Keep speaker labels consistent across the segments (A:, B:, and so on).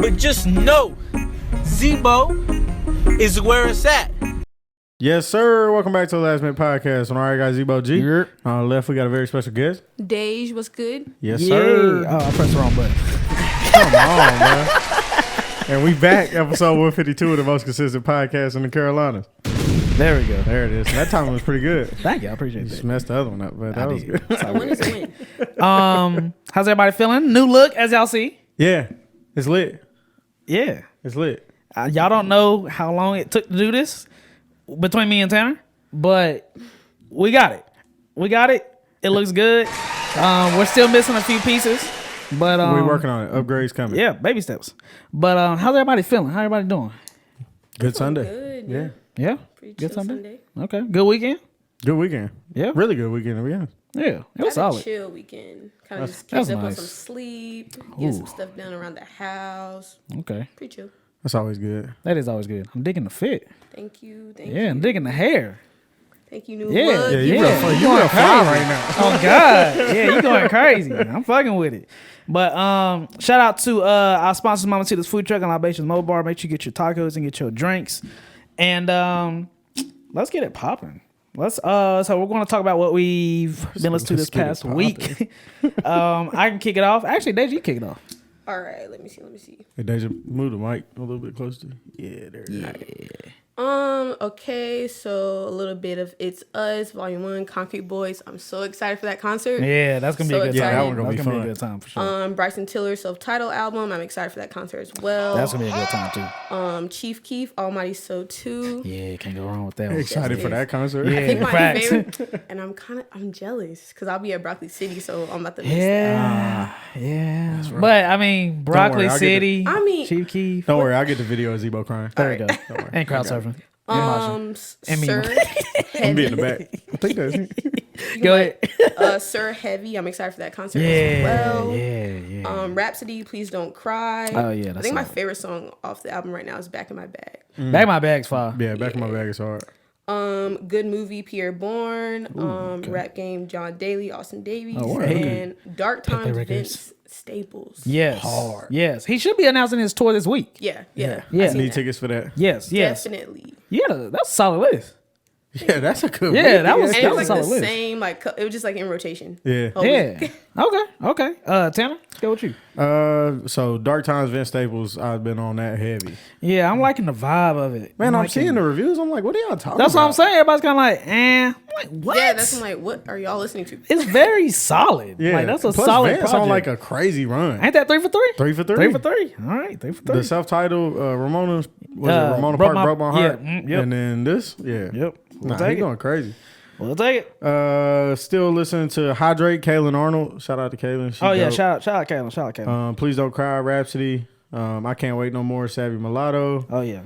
A: But just know, Zebo is where it's at.
B: Yes, sir. Welcome back to the Last Minute Podcast. On our guys, Zebo G.
C: Yep.
B: On the left, we got a very special guest.
D: Dej, what's good?
B: Yes, sir.
C: Oh, I pressed the wrong button.
B: Come on, man. And we back, episode 152 of the most consistent podcast in the Carolinas.
C: There we go.
B: There it is. That time was pretty good.
C: Thank you. I appreciate
B: You
C: that.
B: just messed the other one up, but that was good.
D: A win is a win.
C: How's everybody feeling? New look, as y'all see.
B: Yeah, it's lit.
C: Yeah.
B: It's lit.
C: Y'all don't know how long it took to do this between me and Tanner, but we got it. We got it. It looks good. We're still missing a few pieces, but
B: We're working on it. Upgrades coming.
C: Yeah, baby steps. But how's everybody feeling? How everybody doing?
B: Good Sunday.
D: Good.
B: Yeah.
C: Yeah.
D: Pretty
C: Good
D: chill
C: Sunday. Okay. Good weekend.
B: Good weekend.
C: Yeah.
B: Really good weekend, to be honest.
C: Yeah. It was
D: Had a
C: solid.
D: chill weekend. Kind of just
C: that's
D: catch up on
C: nice.
D: some sleep, get some stuff done around the house.
C: Okay.
D: Pretty chill.
B: That's always good.
C: That is always good. I'm digging the fit.
D: Thank you.
C: Yeah, I'm digging the hair.
D: Thank you, new
C: Yeah.
D: look.
B: Yeah, you
C: Yeah.
B: real fly right now.
C: Oh God, yeah, you going crazy. I'm fucking with it. But shout out to our sponsors, MAMACITAS Food Truck and Libations Mobile Bar. Make sure you get your tacos and get your drinks. And let's get it popping. So we're going to talk about what we've been listening to this past week. I can kick it off. Actually, Deja, you kick it off.
D: All right, let me see.
B: Hey, Deja, move the mic a little bit closer. Yeah, there it is.
D: Okay, so a little bit of It's Us, Volume 1, Concrete Boys. I'm so excited for that concert.
C: Yeah, that's gonna be
D: So
C: a good
D: excited.
C: time.
B: Yeah, that one gonna be
C: That's
B: fun.
C: a good time for sure.
D: Bryson Tiller's self-titled album. I'm excited for that concert as well.
C: That's gonna be a good time too.
D: Chief Keef, Almighty So Too.
C: Yeah, can't go wrong with that one.
B: Excited for that concert.
C: Yeah.
D: I think my
C: Facts.
D: favorite, and I'm jealous because I'll be at Broccoli City, so I'm about to miss that.
C: Yeah. But I mean, Broccoli
B: I'll get
C: City.
D: I mean-
C: Chief Keef.
B: Don't worry, I'll get the video of Zebo crying.
C: There we go.
B: Don't worry.
C: And crowd surfing. And me.
D: Sir
B: I'm be in
D: Heavy.
B: the back. I think that's
C: Go ahead.
D: Sir Heavy. I'm excited for that concert
C: Yeah.
D: as well.
C: Yeah.
D: Rhapsody, Please Don't Cry.
C: Oh, yeah,
D: I
C: that's
D: think my
C: solid.
D: favorite song off the album right now is Back in My Bag.
C: Back my bag's fire.
B: Yeah, back in my bag is hard.
D: Good Movie, Pierre Bourne. Rap Game, John Daly, Austin Davies,
C: Oh, word.
D: and Dark Times,
C: Records.
D: Vince Staples.
C: Yes. Hard. Yes. He should be announcing his tour this week.
D: Yeah.
C: Yeah.
D: I seen
B: Need
D: that.
B: tickets for that.
C: Yes.
D: Definitely.
C: Yeah, that's a solid list.
B: Yeah, that's a good
C: Yeah,
B: week.
C: that was-
D: And
C: that
D: it was like
C: solid
D: the
C: list.
D: same, like it was just like in rotation.
B: Yeah.
D: Whole
C: Yeah.
D: week.
C: Okay. Tanner, let's go with you.
B: So Dark Times, Vince Staples, I've been on that heavy.
C: Yeah, I'm liking the vibe of it.
B: Man, I'm
C: liking-
B: seeing the reviews. I'm like, what are y'all talking
C: That's
B: about?
C: what I'm saying. Everybody's kind of like, I'm like, what?
D: Yeah, that's I'm like, what are y'all listening to?
C: It's very solid.
B: Yeah,
C: Like, that's a
B: plus
C: solid
B: Vince
C: project.
B: on like a crazy run.
C: Ain't that 3 for 3?
B: 3 for 3.
C: 3 for 3. All right, 3 for 3.
B: The self-titled Ramona
C: Broke
B: Park
C: My-
B: Broke My Heart.
C: yeah, yep.
B: And then this, yeah.
C: Yep. We'll
B: Nah,
C: take
B: he
C: it.
B: going crazy.
C: We'll take it.
B: Still listening to Hydrate, Kaylin Arnold. Shout out to Kaylin. She
C: Oh, yeah.
B: dope.
C: Shout out Caitlin.
B: Please Don't Cry, Rhapsody. I Can't Wait No More, Savvy Mulatto.
C: Oh, yeah.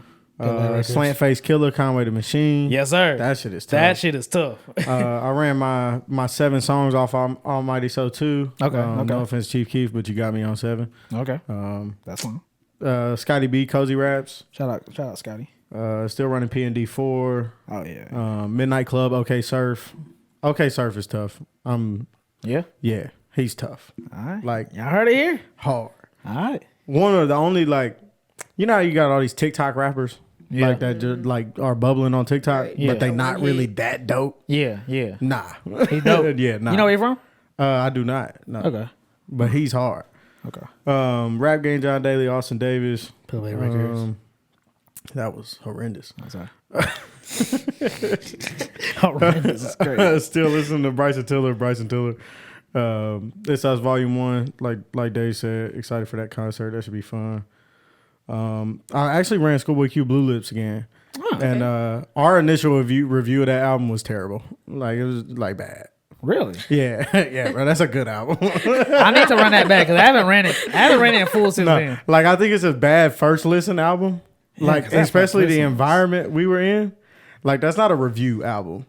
B: Slant Face Killer, Conway the Machine.
C: Yes, sir.
B: That shit is tough.
C: That shit is tough.
B: I ran my 7 songs off Almighty So Too.
C: Okay, okay.
B: No offense, Chief Keef, but you got me on 7.
C: Okay. That's fine.
B: Scotty B, Cozy Raps.
C: Shout out, Scotty.
B: Still running P&D 4.
C: Oh, yeah.
B: Midnight Club, OK Surf. OK Surf is tough.
C: Yeah.
B: Yeah, he's tough.
C: All right.
B: Like,
C: Y'all heard it here?
B: hard.
C: All right.
B: One of the only, like, you know how you got all these TikTok rappers?
C: Yeah.
B: Like that just like are bubbling on TikTok,
D: Right.
C: Yeah.
B: but they not really that dope.
C: Yeah.
B: Nah.
C: He's dope.
B: Yeah, nah.
C: You know where he from?
B: I do not. No.
C: Okay.
B: But he's hard.
C: Okay.
B: Rap Game, John Daly, Austin Davis.
C: Pillay Records.
B: That was horrendous.
C: I'm sorry. Horrendous. It's great.
B: Still listening to Bryson Tiller. This Us Volume 1, like Dave said, excited for that concert. That should be fun. I actually ran Schoolboy Q Blue Lips again.
C: Oh, okay.
B: And our initial review of that album was terrible. Like, it was like bad.
C: Really?
B: Yeah, yeah, bro. That's a good album.
C: I need to run that back because I haven't ran it in full since
B: No,
C: then.
B: like I think it's a bad first listen album. Like
C: 'cause that
B: especially
C: first
B: the
C: listen
B: environment we were in. Like that's not a review album.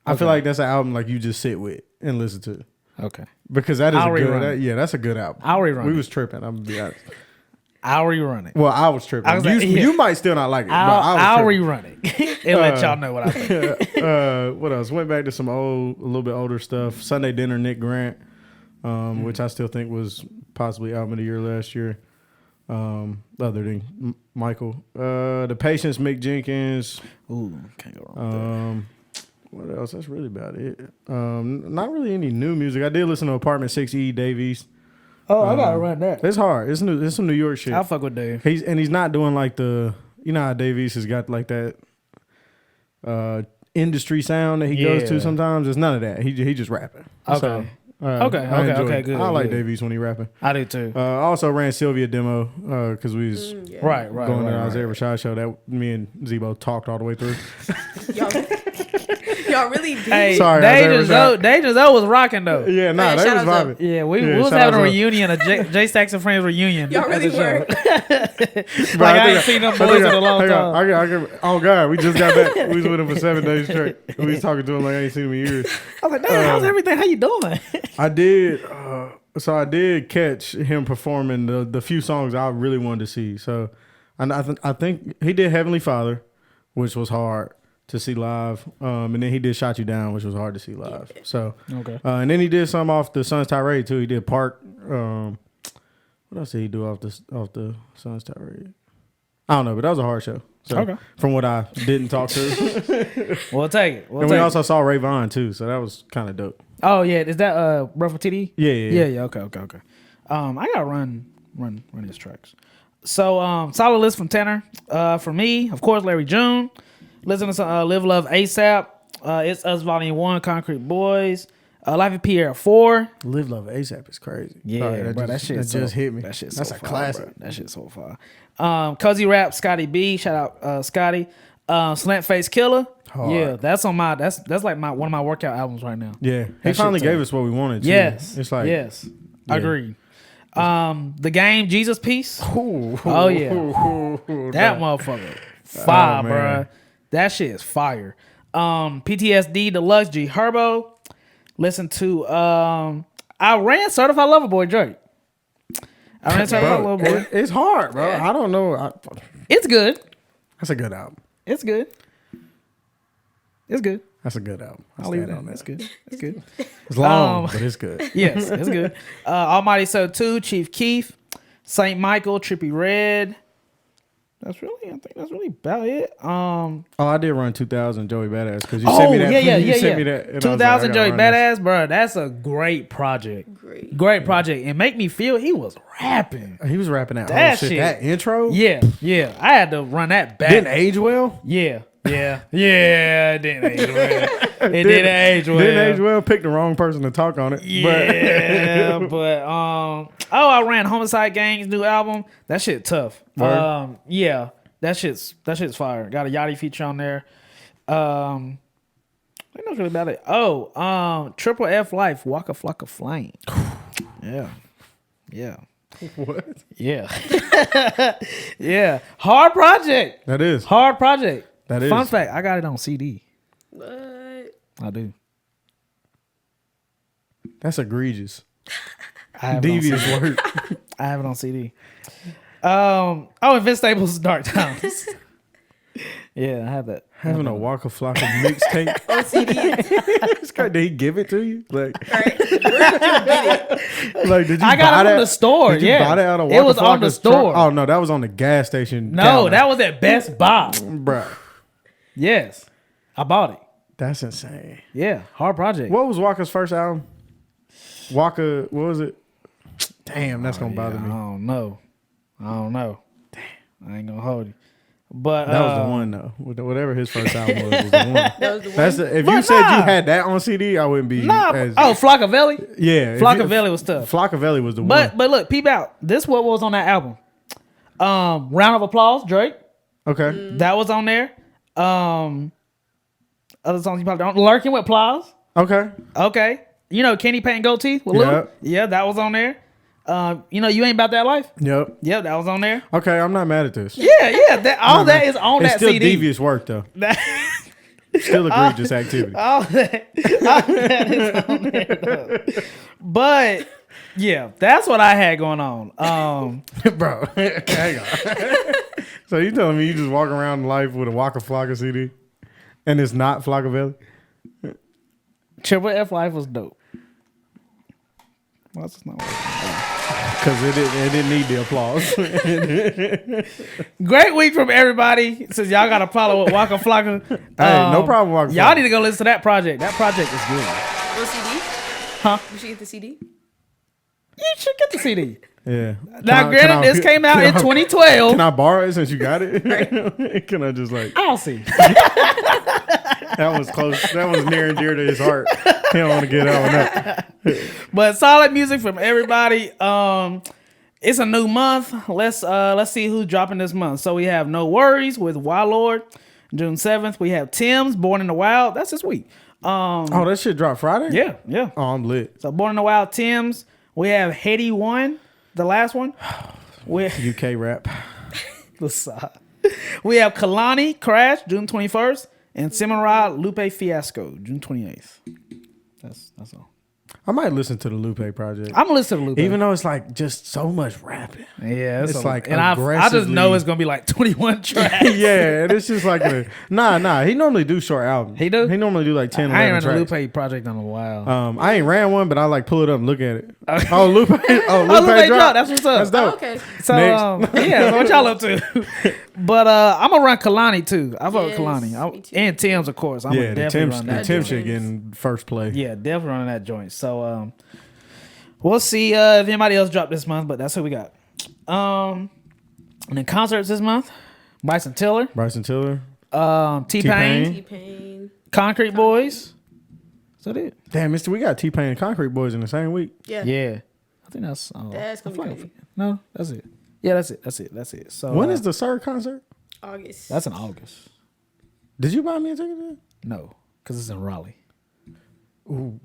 B: I feel like that's an album like you just sit with and listen to
C: Okay.
B: because that is
C: I'll
B: a good.
C: rerun it.
B: Yeah, that's a good album.
C: I'll rerun
B: We
C: it.
B: was tripping. I'm gonna be honest.
C: I'll rerun it.
B: Well, I was tripping.
C: I was like,
B: you might still not like it.
C: I'll
B: but I was tripping.
C: rerun it and let y'all know what I think.
B: What else? Went back to some a little bit older stuff. Sunday Dinner, Nick Grant, which I still think was possibly album of the year last year. Other than Michael. The Patience, Mick Jenkins.
C: Ooh, can't go wrong with
B: What else? That's really about it. Not really any new music. I did listen to Apartment 6E, Dave East.
C: Oh, I gotta run that.
B: It's hard. It's new. It's some New York shit.
C: I'll fuck with Dave.
B: He's not doing like the, you know how Dave East has got like that industry sound that he goes to sometimes. It's none of that. He just rapping.
C: Okay.
B: So,
C: Okay, good,
B: I like
C: good.
B: Dave East when he rapping.
C: I do too.
B: I also ran Sylvia demo because we was
C: Right.
B: going to the Isaiah Rashad show that me and Zebo talked all the way through.
D: Y'all really did.
C: Hey,
B: Sorry,
C: Dangerous O was rocking though.
B: Yeah, nah,
D: Hey,
B: they was
D: shout out to-
B: vibing.
C: Yeah, we was
B: shout
C: having
B: out
C: a
B: to-
C: reunion, a J Stacks and Friends reunion.
D: Y'all really were.
C: Like I ain't seen them boys in a long time.
B: Oh God, we just got back. We was with him for 7 days straight. We was talking to him like I ain't seen him in years.
C: I was like, damn, how's everything? How you doing?
B: I did. So I did catch him performing the few songs I really wanted to see. So I think he did Heavenly Father, which was hard to see live. And then he did Shot You Down, which was hard to see live. So
C: Okay.
B: and then he did some off the Sun's Tirade too. He did Park. What else did he do off the Sun's Tirade? I don't know, but that was a hard show. So
C: Okay.
B: from what I didn't talk to.
C: We'll take it.
B: And we also saw Ray Vaughn too, so that was kind of dope.
C: Oh yeah, is that Bro for TD?
B: Yeah.
C: Okay. I gotta run his tracks. So solid list from Tanner. For me, of course, Larry June. Listen to Live Love ASAP. It's Us Volume 1, Concrete Boys. Life of Pierre 4.
B: Live Love ASAP is crazy.
C: Yeah,
B: Sorry,
C: bro, that shit
B: just hit me.
C: That shit's
B: That's
C: so
B: a
C: fire,
B: classic.
C: bro. That shit's so far. Cuzzy Rap, Scotty B. Shout out Scotty. Slant Face Killer.
B: Hard.
C: Yeah, that's on my that's like one of my workout albums right now.
B: Yeah, he
C: That
B: finally
C: shit
B: gave
C: tough.
B: us what we wanted. Too.
C: Yes.
B: It's like
C: yes.
B: Yeah.
C: Agreed. The Game, Jesus Piece.
B: Ooh,
C: Oh, yeah. That
B: no.
C: motherfucker. Fire,
B: man.
C: bruh. That shit is fire. PTSD Deluxe G Herbo. Listen to I ran Certified Lover Boy Drake. I ran Certified Lover Boy.
B: It's hard, bro. I don't know.
C: It's good.
B: That's a good album.
C: It's good. It's good.
B: That's a good album.
C: I'll leave it on that. It's good. It's good.
B: It's long, but it's good.
C: Yes, it's good. Almighty So 2, Chief Keef, Saint Michael, Trippie Redd. I think that's really about it.
B: Oh, I did run 2000 Joey Badass because you sent me that. You sent me that. and I was like,
C: 2000
B: I
C: Joey
B: gotta run this.
C: Badass, bro. That's a great project.
D: Great.
C: Great project. And make me feel he was rapping.
B: He was rapping that
C: That
B: whole shit.
C: shit.
B: That intro.
C: Yeah. I had to run that back.
B: Didn't age well.
C: Yeah. It didn't age well. It didn't age well.
B: Didn't age well. Picked the wrong person to talk on it.
C: Yeah, but I ran Homicide Gang's new album. That shit tough.
B: Word.
C: Yeah, that shit's fire. Got a Yachty feature on there. I think that's really about it. Triple F Life, Waka Flocka Flame. Yeah.
B: What?
C: Yeah. Yeah. Hard project.
B: That is.
C: Hard project.
B: That is.
C: Fun fact, I got it on CD.
D: What?
C: I do.
B: That's egregious.
C: I have it on
B: Devious
C: CD.
B: work.
C: I have it on CD. And Vince Staples' Dark Times. Yeah, I have that.
B: Having a Waka Flocka mixtape.
D: On CD.
B: It's great. Did he give it to you? Like,
D: Right? Where did you get it?
B: like did you
C: I got
B: buy
C: it
B: that?
C: from the store.
B: Did you
C: Yeah,
B: buy that out of
C: it
B: Waka
C: was on the
B: Flocka's
C: store.
B: trunk? Oh no, that was on the gas station.
C: No,
B: counter.
C: that was at Best Buy.
B: Bruh.
C: Yes, I bought it.
B: That's insane.
C: Yeah, hard project.
B: What was Waka's first album? Waka, what was it? Damn, that's gonna bother
C: I
B: me.
C: don't know. Damn, I ain't gonna hold you. But
B: That was the one though. Whatever his first album was the one.
D: That was the one.
B: That's the, if
C: But
B: you said
C: nah.
B: you had that on CD, I wouldn't be.
C: nah.
B: as,
C: Flockavelli.
B: yeah. if
C: Flockavelli was tough.
B: Flockavelli was the
C: But
B: one.
C: but look, peep out. This what was on that album. Round of Applause, Drake.
B: Okay.
C: That was on there. Other songs you probably don't. Lurking with Plies.
B: Okay.
C: Okay. You know Kenny Payne Gold Teeth with
B: Yeah.
C: Lil? Yeah, that was on there. You know You Ain't About That Life?
B: Yep.
C: Yeah, that was on there.
B: Okay, I'm not mad at this.
C: Yeah. That is on
B: It's
C: that
B: still
C: CD.
B: devious work though.
C: That-
B: Still egregious activity.
C: all that is on there though. But yeah, that's what I had going on.
B: Bro, hang on. So you telling me you just walk around life with a Waka Flocka CD, and it's not Flockavelli?
C: Triple F Life was dope. What's his name?
B: because it didn't need the applause.
C: Great week from everybody. Since y'all got to follow with Waka Flocka.
B: Hey, no problem, Waka
C: Y'all
B: Flocka.
C: need to go listen to that project. That project is good.
D: Little CD?
C: Huh?
D: You should get the CD.
C: You should get the CD.
B: Yeah.
C: Now, granted, this came out in 2012.
B: Can I borrow it since you got it? Can I just like...
C: I'll see.
B: That was close. That was near and dear to his heart. He don't want to get out on that.
C: But solid music from everybody. It's a new month. Let's see who's dropping this month. So we have No Worries with Wild Lord, June 7th. We have Tim's Born in the Wild. That's this week.
B: Oh, that shit dropped Friday?
C: Yeah.
B: Oh, I'm lit.
C: So Born in the Wild, Tim's. We have Heady One, the last one.
B: UK rap.
C: We have Kalani Crash, June 21st. And Simon Lupe Fiasco, June 28th. That's all.
B: I might listen to the Lupe project.
C: I'm gonna listen to Lupe.
B: Even though it's like just so much rapping.
C: Yeah,
B: it's like
C: and I just know it's gonna be like 21 tracks.
B: Yeah, and it's just like nah. He normally do short albums.
C: He do?
B: He normally do like 10,
C: I ain't
B: 11
C: ran a
B: tracks.
C: Lupe project in a while.
B: I ain't ran one, but I like pull it up and look at it. Oh, Lupe. Lupe
C: Lupe
B: dropped.
C: That's what's up.
B: That's dope.
D: Okay.
C: So yeah, so what y'all up to? But I'm gonna run Kalani too. I vote
D: Yes,
C: Kalani
D: me too.
C: and Tim's, of course. I'm
B: Yeah,
C: gonna
B: the
C: definitely run that.
B: Tim
C: joint.
B: shit getting first play.
C: Yeah, definitely running that joint. So we'll see if anybody else dropped this month, but that's who we got. And then concerts this month: Bryson Tiller, T-Pain,
D: T-Pain.
C: Concrete Boys. Is that it?
B: Damn, Mister, we got T-Pain and Concrete Boys in the same week.
D: Yeah.
C: Yeah, I think that's.
D: That's gonna be crazy.
C: No, that's it. Yeah, that's it. So
B: When is the Sir concert?
D: August.
C: That's in August.
B: Did you buy me a ticket? Then?
C: No, because it's in Raleigh. Ooh,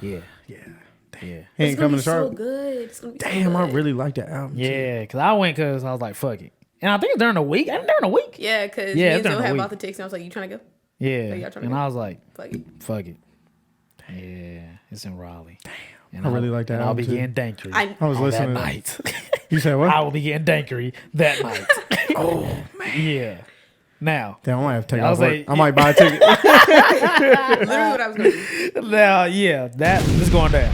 C: yeah.
B: He
D: It's
B: ain't
D: gonna
B: coming
D: be
B: to
D: so
B: Charlotte.
D: good. It's gonna be
B: Damn,
D: so
B: I
D: good.
B: really like that album.
C: Yeah, because I went because I was like, fuck it. And I think it's during the week. Ain't it during the week?
D: Yeah, because
C: Yeah,
D: me
C: it's
D: and
C: during
D: Zebo
C: the
D: had
C: week.
D: bought the tickets, and I was like, "You trying to go?
C: Yeah.
D: Like, y'all trying to
C: And
D: go?
C: I was like,
D: Fuck it."
C: fuck it. Yeah, it's in Raleigh. Damn. And
B: I really like that
C: and I'll
B: album,
C: be
B: too.
C: getting dankery
D: I
B: I was
C: on
B: listening
C: that
B: to that.
C: night.
B: You said what?
C: I will be getting dankery that night. Oh, man. Yeah. Now.
B: Damn, I might have to take
C: I
B: off
C: was
B: work.
C: like-
B: I might buy a ticket.
D: literally what I was gonna do.
C: Now, yeah, that is going down.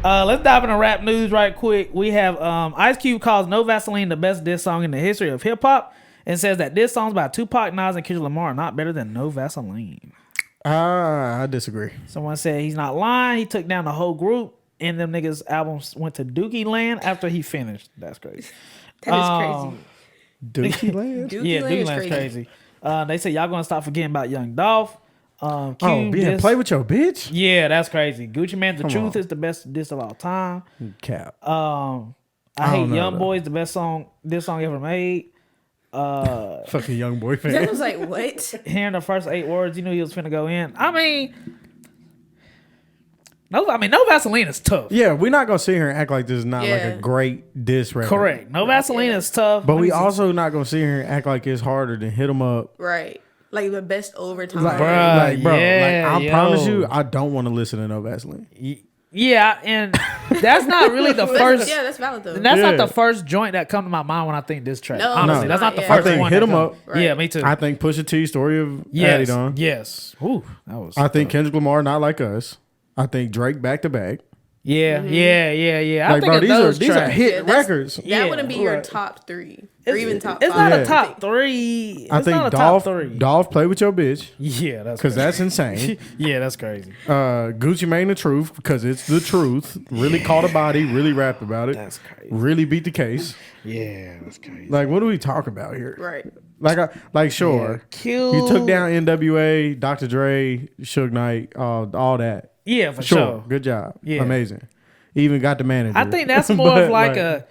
C: Let's dive into rap news right quick. We have Ice Cube calls No Vaseline the best diss song in the history of hip hop and says that diss songs by Tupac, Nas, and Kendrick Lamar are not better than No Vaseline.
B: I disagree.
C: Someone said he's not lying. He took down the whole group, and them niggas' albums went to Dookie Land after he finished. That's crazy.
D: That is
B: Dookie Land?
D: crazy.
C: Yeah,
D: Land
C: Dookie
D: is
C: Land's crazy. They say y'all gonna stop forgetting about Young Dolph.
B: Oh,
C: Cube
B: yeah,
C: diss-
B: play with your bitch?
C: Yeah, that's crazy. Gucci Mane, The
B: Come
C: Truth
B: on.
C: is the best diss of all time.
B: Cap.
C: I
B: I
C: Hate
B: don't know,
C: Young
B: though.
C: Boy is the best song this song ever made.
B: Fucking young boy
D: That
B: fan.
D: was like, what?
C: Hearing the first 8 words, you knew he was finna go in. I mean, No Vaseline is tough.
B: Yeah, we're not gonna sit here and act like this is not like
D: Yeah.
B: a great diss record.
C: Correct. No Vaseline is tough.
B: But
C: Let
B: we
C: me see.
B: also not gonna sit here and act like it's harder than Hit 'Em Up.
D: Right. Like the best overtime.
B: Like,
C: Bruh,
B: bro,
C: yeah,
B: I promise
C: yo.
B: you, I don't want to listen to No Vaseline.
C: Yeah, and that's not really the first.
D: Yeah, that's valid though.
C: That's
B: Yeah.
C: not the first joint that come to my mind when I think this track.
D: No,
C: Honestly,
B: it's
C: that's not
D: not,
C: the
D: yeah.
C: first
B: I think
C: one.
B: Hit
C: that
B: 'Em
C: come-
B: Up.
D: Right.
C: Yeah, me too.
B: I think Pusha T, Story of
C: yes,
B: Adidon.
C: yes. Ooh, that was.
B: I think
C: tough.
B: Kendrick Lamar, Not Like Us. I think Drake, Back to Back.
C: Yeah, yeah. I
B: Like,
C: think
B: bro,
C: of
B: these
C: those
B: are
C: tracks.
B: hit
D: Yeah, that's-
B: records.
D: That
C: Yeah,
D: wouldn't be your
B: right.
D: top 3 or even top
C: It's
D: 5.
C: not
B: Yeah.
C: a top 3.
B: I
C: It's
B: think
C: not a
B: Dolph,
C: top 3.
B: Dolph, Play With Your Bitch,
C: Yeah, that's
B: because
C: crazy.
B: that's insane.
C: Yeah, that's crazy.
B: Gucci Mane, The Truth, because it's the truth. Really caught a body, really rapped about it.
C: That's crazy.
B: Really beat the case.
C: Yeah, that's crazy.
B: Like, what do we talk about here?
D: Right.
B: Like, sure.
C: Q.
B: You took down NWA, Dr. Dre, Suge Knight, all that.
C: Yeah, for
B: Sure.
C: sure.
B: Good job.
C: Yeah.
B: Amazing. Even got the manager.
C: I think that's more of
B: But,
C: like a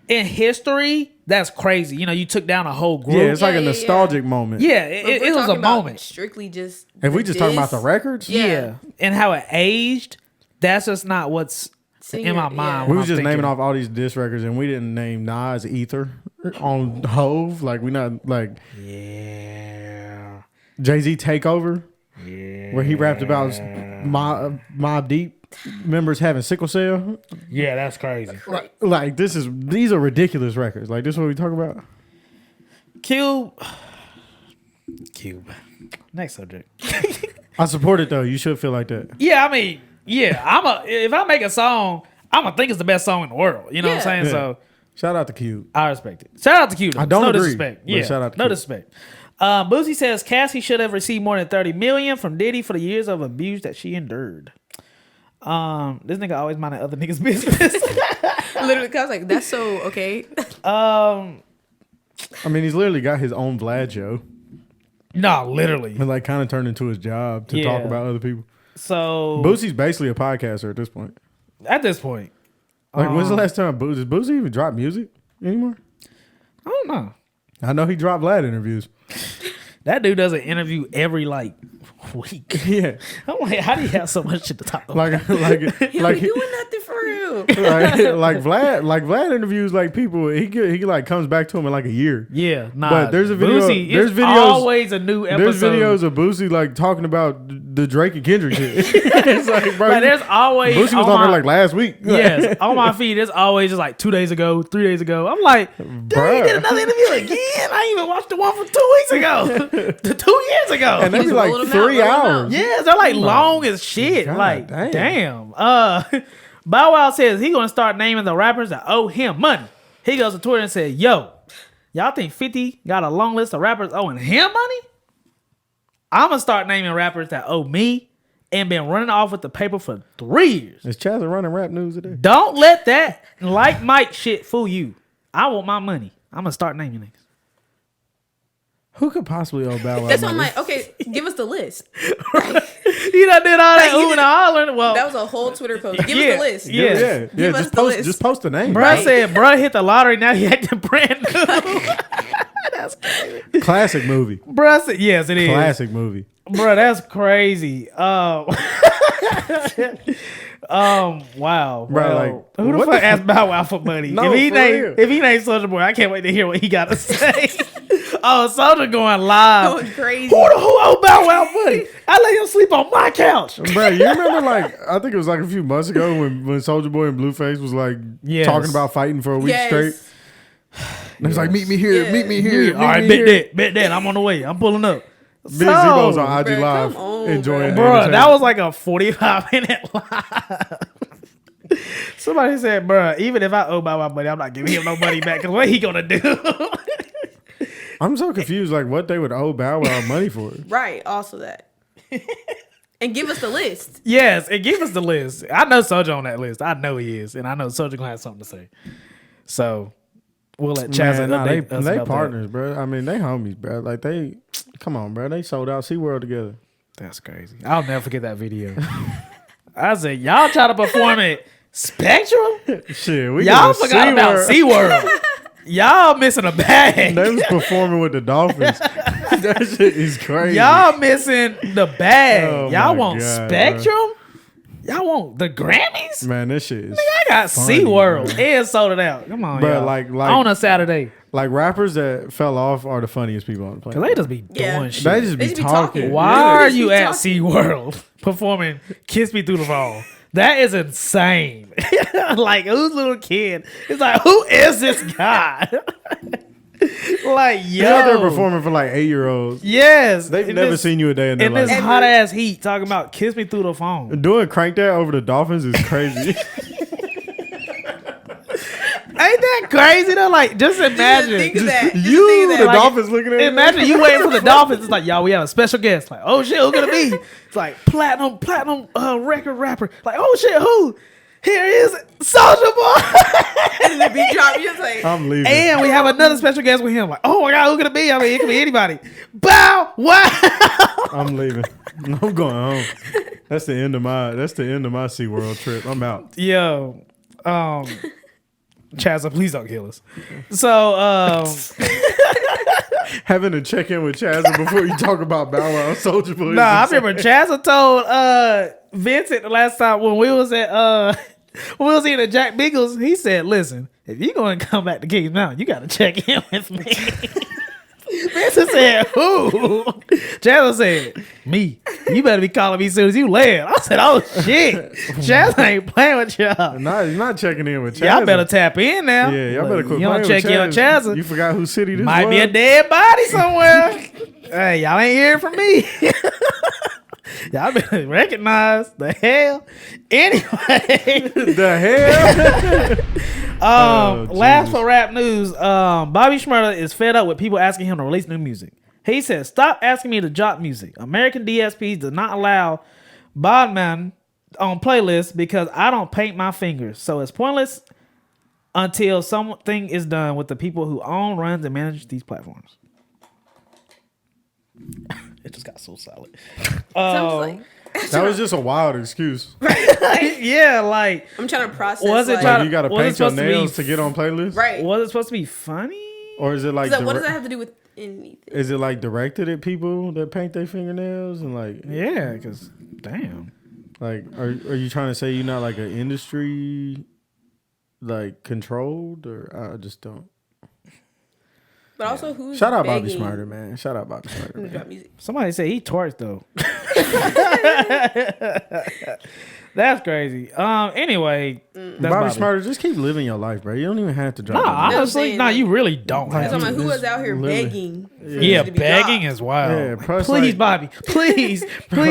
C: in history. That's crazy. You know, you took down a whole group.
B: Yeah, it's like a
D: Yeah.
B: nostalgic moment.
C: Yeah,
D: But if
C: it
D: we're
C: was a
D: talking about
C: moment.
D: Strictly just.
B: If we just talking about the
D: diss,
B: records,
C: Yeah. And how it aged. That's just not what's in my
D: Yeah.
C: mind.
B: we
C: when
B: was
C: I'm
B: just naming
C: thinking.
B: off all these diss records, and we didn't name Nas, Ether on Hove. Like, we not like
C: Yeah.
B: Jay-Z Takeover,
C: Yeah.
B: where he rapped about Mobb Deep members having sickle cell.
C: Yeah, that's crazy.
D: Right.
B: Like, these are ridiculous records. Like, this is what we talk about.
C: Cube. Next subject.
B: I support it though. You should feel like that.
C: Yeah, I mean, yeah. If I make a song, I'm gonna think it's the best song in the world. You know what I'm saying?
B: Yeah.
C: So
B: Shout out to Cube.
C: I respect it. Shout out to Q.
B: I don't
C: no
B: agree,
C: disrespect.
B: but
C: Yeah,
B: shout out to
C: no
B: Q.
C: disrespect. Boosie says Cassie should have received more than $30 million from Diddy for the years of abuse that she endured. This nigga always minding other niggas' business.
D: Literally, cause I was like, that's so okay.
B: I mean, he's literally got his own Vlad show.
C: No, literally.
B: And like kind of turned into his job to talk about other people.
C: So
B: Boosie's basically a podcaster at this point.
C: at this point,
B: Like, when's the last time does Boosie even drop music anymore?
C: I don't know.
B: I know he dropped Vlad interviews.
C: That dude does an interview every like week.
B: Yeah,
C: I'm like, how do you have so much shit to talk about?
B: like
D: He
B: like
D: be doing nothing for real.
B: like Vlad interviews like people. He like comes back to him in like a year.
C: Yeah, nah.
B: But there's a video.
C: Boosie,
B: There's
C: it's
B: videos.
C: always a new episode.
B: There's videos of Boosie like talking about the Drake and Kendrick shit. It's like, bro,
C: Like, there's always
B: Boosie was on there like last week.
C: yes, on my feed, it's always just like 2 days ago, 3 days ago. I'm like, damn, you did another interview again. I ain't even watched the one from 2 weeks ago, 2 years ago.
B: And they be
D: He's
B: like
D: rolling them out,
B: 3
D: rolling them
B: hours.
D: out.
C: Yes, they're like long as shit.
B: God
C: like,
B: damn.
C: damn. Bow Wow says he gonna start naming the rappers that owe him money. He goes to Twitter and said, yo, y'all think 50 got a long list of rappers owing him money? I'm gonna start naming rappers that owe me and been running off with the paper for 3 years.
B: Is Chaz running rap news today?
C: Don't let that like Mike shit fool you. I want my money. I'm gonna start naming niggas.
B: Who could possibly owe Bow Wow?
D: That's why I'm
B: money?
D: like, okay, give us the list.
C: You done did all that
D: Like, you
C: ooh and hollering. Well,
D: That was a whole Twitter post. Give
C: Yeah,
D: us the list.
C: yeah.
D: Give us the list.
B: Just post the name.
C: bruh
D: Right.
C: said, bruh hit the lottery. Now he acting brand new. That's crazy.
B: Classic movie.
C: Bruh said, yes, it is.
B: Classic movie.
C: Bruh, that's crazy. Wow.
B: Bruh,
C: Well,
B: like,
C: who the
B: what
C: fuck
B: the
C: asked Bow Wow for money?
B: No,
C: if he
B: for
C: named
B: real.
C: Soulja Boy, I can't wait to hear what he got to say. Oh, Soulja going live.
D: Going crazy.
C: Who owe Bow Wow money? I let him sleep on my couch.
B: Bro, you remember like I think it was like a few months ago when Soulja Boy and Blueface was like
C: Yes.
B: talking about fighting for a week
D: Yes.
B: straight. And it was like, meet me here,
D: Yeah.
B: meet me here.
C: All right, bet that. I'm on the way. I'm pulling up.
B: Big Zebo's on IG
D: Bruh,
B: Live
D: come on,
B: enjoying
C: Bruh,
B: entertainment.
C: that was like a 45-minute live. Somebody said, bruh, even if I owe Bow Wow money, I'm not giving him no money back. Because what he gonna do?
B: I'm so confused, like what they would owe Bow Wow money for.
D: Right. Also that. And give us the list.
C: Yes, and give us the list. I know Soulja on that list. I know he is. And I know Soulja gonna have something to say. So we'll let Chaz
B: Man, nah,
C: update us
B: they
C: about
B: partners, bro. I mean, they homies, bro. Like come on, bro. They sold out SeaWorld together.
C: that. That's crazy. I'll never forget that video. I said, y'all try to perform it Spectrum?
B: Shit, we
C: Y'all
B: go to
C: forgot about SeaWorld. Y'all missing a bag.
B: They was performing with the Dolphins. That shit is crazy.
C: Y'all missing the bag.
B: Oh
C: Y'all
B: my
C: want
B: God,
C: Spectrum? Y'all want the Grammys?
B: Man, this shit is
C: I got
B: funny,
C: SeaWorld
B: bro.
C: and sold it out. Come on,
B: Bruh,
C: y'all.
B: like-
C: on a Saturday.
B: Like rappers that fell off are the funniest people on the planet.
C: Because they just be
D: Yeah.
C: doing shit.
B: They just be
D: They just be
B: talking.
D: talking.
C: Why
D: Yeah,
C: are
D: they
C: you
D: be
C: at
D: talking.
C: SeaWorld performing Kiss Me Through the Phone? That is insane. Like, who's little kid? It's like, who is this guy? Like, yo.
B: You're out there performing for like 8-year-olds.
C: Yes.
B: They've
C: in
B: never
C: this-
B: seen you a day in their
C: in this
B: life.
C: hot ass heat talking about Kiss Me Through the Phone.
B: Doing crank that over the Dolphins is crazy.
C: Ain't that crazy though? Like, just imagine.
D: Think of that. Just
B: you,
D: think of
B: the
D: that.
B: Dolphins looking at you.
C: Imagine you waiting for the Dolphins. It's like, y'all, we have a special guest. Like, oh shit, who gonna be? It's like platinum record rapper. Like, oh shit, who? Here is Soulja Boy.
D: And the beat drop. You're just like,
B: I'm leaving.
C: And we have another special guest with him. Like, oh my god, who gonna be? I mean, it could be anybody. Bow wow.
B: I'm leaving. I'm going home. That's the end of my SeaWorld trip. I'm out.
C: Yo, Chazza, please don't kill us. So,
B: Having to check in with Chaz before you talk about Bow Wow and Soulja Boy.
C: nah, I remember Chazza told Vincent the last time when we was at eating at Jack Biggles, he said, listen, if you going to come back to Kings Mountain, you got to check in with me. Vincent said, who? Chazza said, me. You better be calling me as soon as you land. I said, oh shit. Chazza ain't playing with y'all.
B: Nah, he's not checking in with Chaz.
C: Y'all better tap in now.
B: Yeah, y'all better quit
C: You don't
B: playing
C: check
B: with
C: in on
B: Chaz.
C: Chazza.
B: You forgot whose city this
C: Might
B: was?
C: be a dead body somewhere. Hey, y'all ain't hearing from me. Y'all been recognized. The hell. Anyway.
B: The hell?
C: Last
B: Jesus.
C: for rap news, Bobby Shmurda is fed up with people asking him to release new music. He says, "Stop asking me to drop music. American DSPs does not allow Bodman on playlists because I don't paint my fingers. So it's pointless until something is done with the people who own, runs, and manage these platforms." It just got so solid.
B: That was just a wild excuse.
C: Yeah, like
D: I'm trying to process.
C: Was it
D: like,
C: trying
B: Like, you got to
C: was it
B: paint your
C: supposed to be
B: nails to get on playlists?
D: right?
C: was it supposed to be funny?
B: Or is it like
D: So what does that have to do with anything?
B: is it like directed at people that paint their fingernails and like
C: Yeah, because damn.
B: like are you trying to say you're not like an industry like controlled or I just don't.
D: But also, who's
B: Shout out Bobby
D: begging
B: Shmurda, man. Shout out Bobby Shmurda.
D: to
B: Man.
D: drop music?
C: Somebody said he twerks though. That's crazy. Anyway, that's
B: Bobby Shmurda, just keep living your life, bro. You don't even have to drop.
C: No,
B: it.
C: honestly,
D: saying,
C: no,
D: like-
C: you really don't.
B: Like,
C: Have
D: So I'm
C: to.
D: like, who
B: This
D: is out here
B: literally-
D: begging? for
C: Yeah,
D: music to be
C: begging
D: dropped?
C: is wild.
B: Yeah, plus,
C: Please,
B: like-
C: Bobby. Please,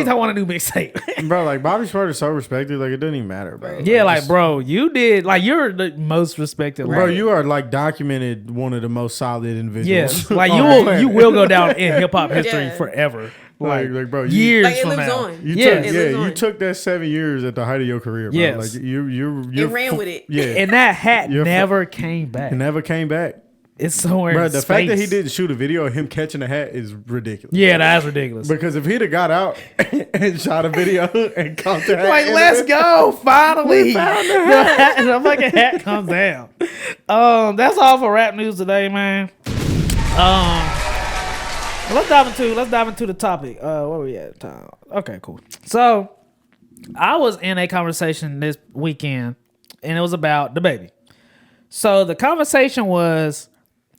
C: I want a new mixtape.
B: Bro, like Bobby Shmurda is so respected, like it doesn't even matter, bro.
D: Right.
C: Yeah, like,
B: just-
C: bro, you did, like, you're the most respected.
B: Bro,
C: like,
B: you are like documented one of the most solid individuals.
C: yes, like,
B: on
C: you
B: the
C: will,
B: planet.
C: you will go down in hip hop history
D: Yeah.
C: forever.
B: like bro, you,
C: Years
D: Like, it
C: from
D: lives
C: now.
D: on.
B: You
C: Yeah.
B: took,
D: It
B: yeah,
D: lives
B: you
D: on.
B: took that 7 years at the height of your career, bro.
C: Yes.
B: Like you
D: It ran with it.
B: Yeah,
C: And that hat
B: You're
C: never came back.
B: it never came back.
C: It's somewhere
B: Bro,
C: in
B: the fact that he
C: space.
B: didn't shoot a video of him catching the hat is ridiculous.
C: Yeah, that's ridiculous.
B: Because if he'd have got out and shot a video and caught the hat,
C: Like,
B: in
C: let's
B: it-
C: go! Finally, the fucking hat comes down. That's all for rap news today, man. Let's dive into the topic. Where we at? Time. Okay, cool. So, I was in a conversation this weekend, and it was about Dababy. So the conversation was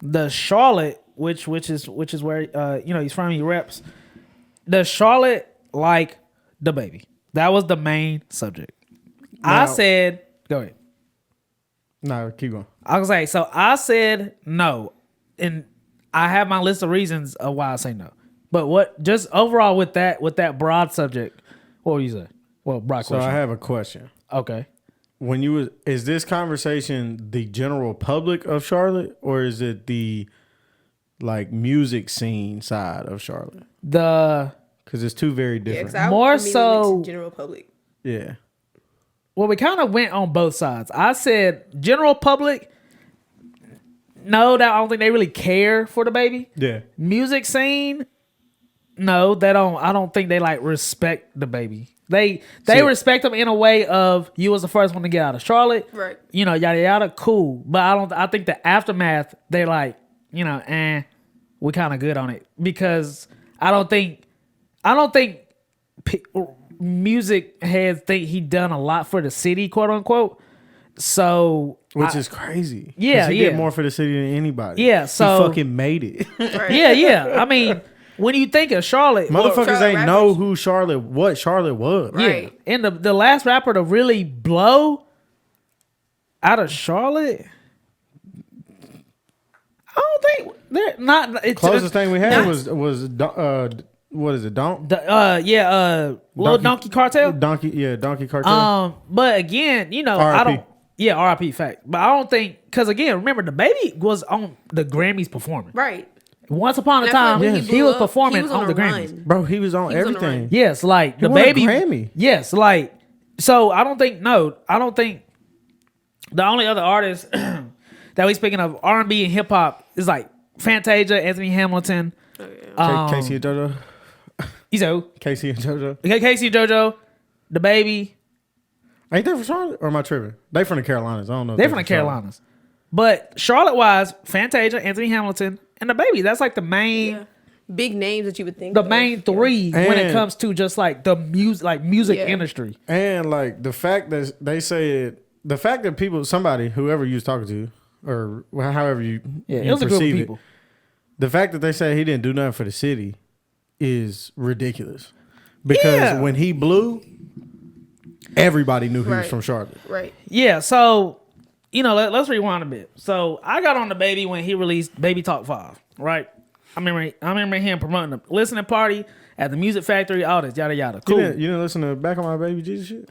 C: the Charlotte, which is where he's from. He reps the Charlotte like Dababy. That was the main subject. I
B: Now-
C: said, go ahead.
B: No, keep going.
C: I was like, so I said no, and I have my list of reasons of why I say no. But what, just overall with that broad subject, what would you say? Well, broad
B: So
C: question.
B: I have a question.
C: Okay.
B: Is this conversation the general public of Charlotte, or is it the like music scene side of Charlotte?
C: The
B: Because it's two very
D: Yeah,
B: different.
D: 'cause I
C: More
D: immediately
C: so-
D: mixed general public.
B: Yeah.
C: well, we kind of went on both sides. I said general public. No, that I don't think they really care for Dababy.
B: Yeah.
C: Music scene, no, they don't. I don't think they like respect Dababy. They
B: See-
C: respect him in a way of you was the first one to get out of Charlotte,
D: Right.
C: You know, yada yada, cool. But I think the aftermath, they like, we kind of good on it because I don't think music heads think he done a lot for the city, quote unquote. So
B: Which is crazy. 'Cause
C: Yeah,
B: he
C: yeah.
B: did more for the city than anybody.
C: Yeah, so-
B: he fucking made it.
D: Right.
C: yeah. I mean, when you think of Charlotte,
B: Motherfuckers
D: Charlotte
B: ain't
D: rappers.
B: know what Charlotte was.
D: Right.
C: yeah, and the last rapper to really blow out of Charlotte, I don't think they're not. It's
B: Closest thing we had
D: Nah.
B: was what is it?
C: Lil Donkey Cartel.
B: Donkey Cartel.
C: But again, I
B: RIP.
C: don't. Yeah, RIP fact. But I don't think because again, remember the baby was on the Grammys performing.
D: Right.
C: Once upon a
D: That's
C: time,
D: when
C: he
D: blew
C: was
D: up,
C: performing
D: he was
C: on
D: a
C: the
D: run.
C: Grammys.
B: Bro, he was on
D: He was on the
B: everything.
D: run.
C: Yes, like the
B: won a
C: baby.
B: Grammy.
C: Yes, like so. I don't think the only other artist that we speaking of R&B and hip hop is like Fantasia, Anthony Hamilton,
D: Oh, yeah.
B: Casey and JoJo. Casey and JoJo.
C: Casey and JoJo, the baby.
B: Ain't they from Charlotte? Or am I tripping? They from the Carolinas. I don't know. if
C: They're from the
B: Charlotte.
C: Carolinas, but Charlotte wise, Fantasia, Anthony Hamilton, and the baby. That's like the main.
D: Yeah. Big names that you would think.
C: The
D: of.
C: main three when it
B: And-
C: comes to just like the music
D: Yeah.
C: industry.
B: And like the fact that they said, the fact that people, somebody, whoever you was talking to, or however you
C: It was a group of
B: perceive
C: people.
B: it, the fact that they said he didn't do nothing for the city is ridiculous. Because
C: Yeah.
B: when he blew, everybody knew he was
D: Right.
B: from Charlotte.
D: Right.
C: Yeah, so let's rewind a bit. So I got on the baby when he released Baby Talk 5, right? I remember him promoting the listening party at the Music Factory. All this yada yada. Cool.
B: You didn't listen to Back on My Baby Jesus shit?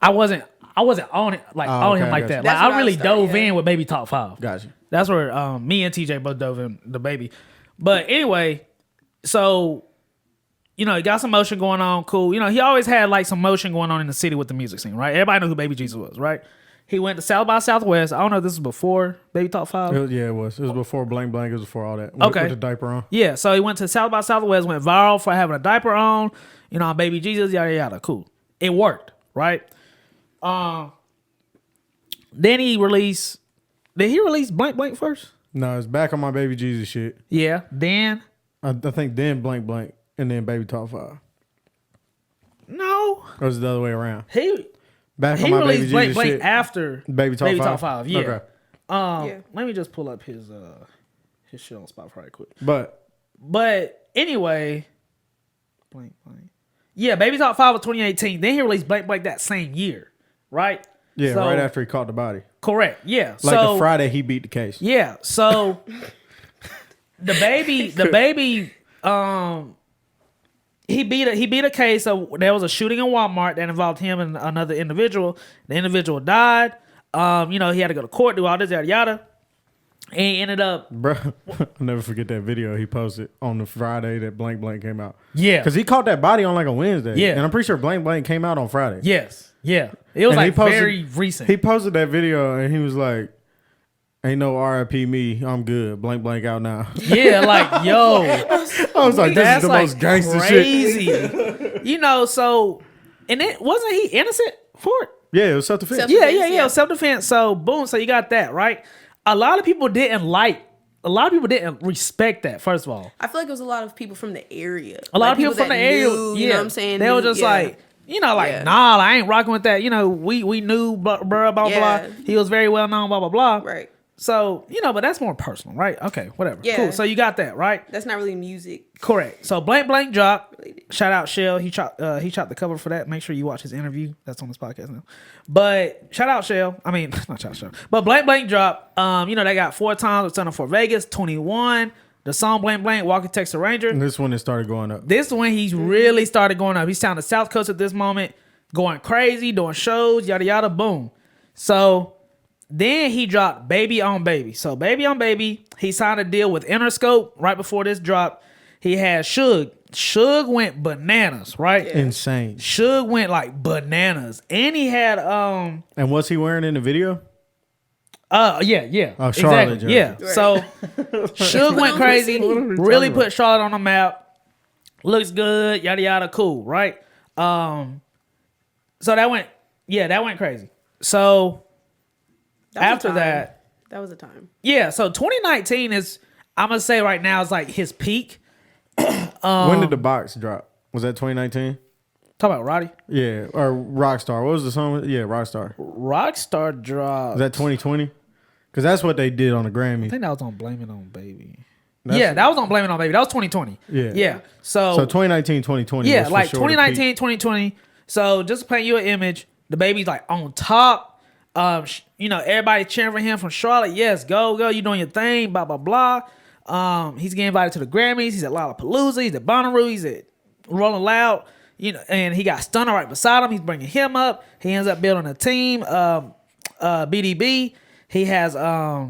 C: I wasn't on it on him like that. Like I really dove in with Baby Top 5.
B: Gotcha.
C: That's where me and TJ both dove in the Baby. But anyway, so he got some motion going on. Cool. He always had like some motion going on in the city with the music scene, right? Everybody knew who Baby Jesus was, right? He went to South by Southwest. I don't know if this was before Baby Top 5.
B: It was. It was before Blank Blank. It was before all that.
C: Okay.
B: With the diaper on.
C: Yeah, so he went to South by Southwest, went viral for having a diaper on, Baby Jesus, yada yada. Cool. It worked, right? Then he released. Did he release Blank Blank first?
B: No, it's Back on My Baby Jesus shit.
C: Yeah. Then
B: I think then Blank Blank and then Baby Top 5.
C: no,
B: Or was it the other way around?
C: he
B: Back on My Baby
C: released Blank
B: Jesus
C: Blank
B: shit.
C: after
B: Baby Top 5?
C: Top 5. Yeah.
B: Okay.
D: Yeah.
C: Let me just pull up his shit on Spotify right quick.
B: But
C: Anyway, Blank Blank. Yeah, Baby Top 5 of 2018. Then he released Blank Blank that same year, right?
B: yeah,
C: So-
B: right after he caught the body.
C: Correct. Yeah.
B: Like
C: so,
B: the Friday he beat the case.
C: Yeah. So the baby, he beat a case of there was a shooting in Walmart that involved him and another individual. The individual died. He had to go to court, do all this, yada yada. And he ended up
B: Bro, I'll never forget that video he posted on the Friday that Blank Blank came out.
C: Yeah.
B: Because he caught that body on like a Wednesday.
C: Yeah.
B: And I'm pretty sure Blank Blank came out on Friday.
C: Yes. Yeah. It was
B: And he
C: like
B: posted-
C: very recent.
B: He posted that video and he was like, ain't no RIP me. I'm good. Blank Blank out now.
C: Yeah, like yo.
B: I was like, this is
C: That's
B: the
C: like
B: most gangster shit.
C: crazy. So and it wasn't he innocent for it?
B: Yeah, it was self-defense.
D: Self-defense.
C: Yeah. Self-defense. So boom. So you got that, right? A lot of people didn't respect that, first of all.
D: I feel like it was a lot of people from the area.
C: A lot of people from
D: that
C: the area,
D: knew, you know what I'm saying?
C: They were just like,
D: Yeah.
C: nah, I ain't rocking with that. We knew, blah, blah, blah,
D: Yeah.
C: blah. He was very well known, blah, blah, blah.
D: Right.
C: So, but that's more personal, right? Okay, whatever.
D: Yeah.
C: Cool. So you got that, right?
D: That's not really music.
C: Correct. So Blank Blank dropped.
D: Related.
C: Shout out Shell. He chopped the cover for that. Make sure you watch his interview. That's on this podcast now. But shout out Shell. I mean, not shout out Shell. But Blank Blank dropped. They got 4 times with Son of Fort Vegas, 21. The song Blank Blank, Walking Texas Ranger.
B: And this one it started going up.
C: This one he's really started going up. He's down the South Coast at this moment, going crazy, doing shows, yada yada, boom. So then he dropped Baby on Baby. So Baby on Baby, he signed a deal with Interscope right before this drop. He had Suge. Suge went bananas, right?
D: Yeah.
B: Insane.
C: Suge went like bananas. And he had
B: And what's he wearing in the video?
C: yeah.
B: Oh, Charlotte
C: exactly.
B: jersey.
C: Yeah.
D: Right.
C: So Suge went crazy, really put Charlotte on the map. Looks good, yada yada, cool, right? So that went crazy. So
D: That was a
C: after
D: time. That was a time.
C: yeah, so 2019 is, I'm gonna say right now, is like his peak.
B: When did the box drop? Was that 2019?
C: Talk about Roddy.
B: Yeah, or Rockstar. What was the song? Yeah, Rockstar.
C: Rockstar dropped.
B: Was that 2020? Because that's what they did on the
C: I
B: Grammy.
C: think that was on Blame It On Baby.
B: That's-
C: That was on Blame It On Baby. That was 2020.
B: Yeah.
C: Yeah. So
B: 2019, 2020.
C: yeah,
B: was for
C: like
B: sure the
C: 2019,
B: peak.
C: 2020. So just to paint you an image, the baby's like on top. Everybody cheering for him from Charlotte. Yes, go. You doing your thing, blah, blah, blah. He's getting invited to the Grammys. He's at Lollapalooza. He's at Bonnaroo. He's at Rolling Loud. And he got Stunner right beside him. He's bringing him up. He ends up building a team. BDB. He has I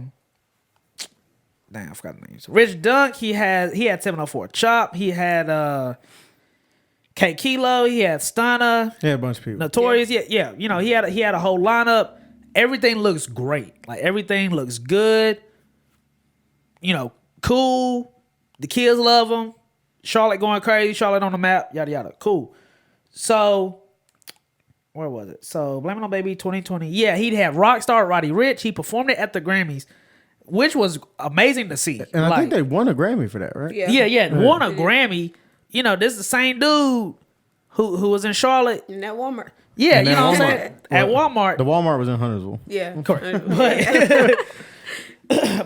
C: forgot the names. Rich Dunk. He had 704 Chop. He had K Kilo. He had Stunner.
B: Yeah, a bunch of people.
C: Notorious. Yeah. He had a whole lineup. Everything looks great. Like everything looks good. Cool. The kids love him. Charlotte going crazy. Charlotte on the map. Yada yada. Cool. So where was it? So Blame It On Baby 2020. Yeah, he'd have Rockstar Roddy Ricch. He performed it at the Grammys, which was amazing to see.
B: And I think they won a Grammy for that, right?
C: Yeah. Won a Grammy. This is the same dude who was in Charlotte.
D: In that Walmart.
C: Yeah,
B: And
C: you
B: then
C: know what I'm
B: Walmart.
C: saying? At Walmart.
B: The Walmart was in Huntersville.
D: Yeah.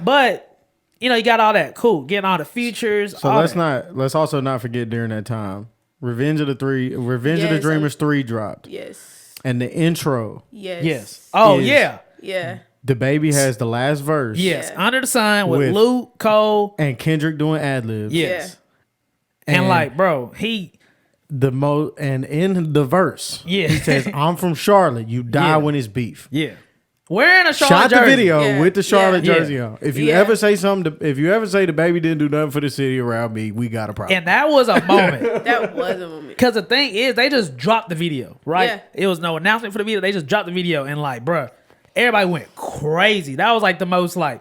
C: But you got all that. Cool. Getting all the features.
B: So
C: all
B: let's
C: that.
B: let's also not forget during that time, Revenge of the
D: Yes,
B: Dreamers 3 dropped.
D: Yes.
B: And the intro.
D: Yes.
C: Yes. Oh,
B: Is-
C: yeah.
D: Yeah.
B: DaBaby has the last verse.
C: Yes,
D: Yeah.
C: Under the Sun with
B: With-
C: Luke, Cole.
B: And Kendrick doing ad libs.
C: Yes. And like, bro, he
B: and in the verse,
C: Yeah.
B: he says, "I'm from Charlotte. You die
C: Yeah.
B: when it's beef."
C: wearing a Charlotte
B: Shot the
C: jersey.
B: video
D: Yeah.
B: with the Charlotte
C: Yeah.
B: jersey on. If you
D: Yeah.
B: ever say something, if you ever say DaBaby didn't do nothing for the city around me, we got a problem.
C: And that was a moment.
D: That was a moment.
C: Because the thing is, they just dropped the video, right?
D: Yeah.
C: It was no announcement for the video. They just dropped the video and like, bruh, everybody went crazy. That was like the most like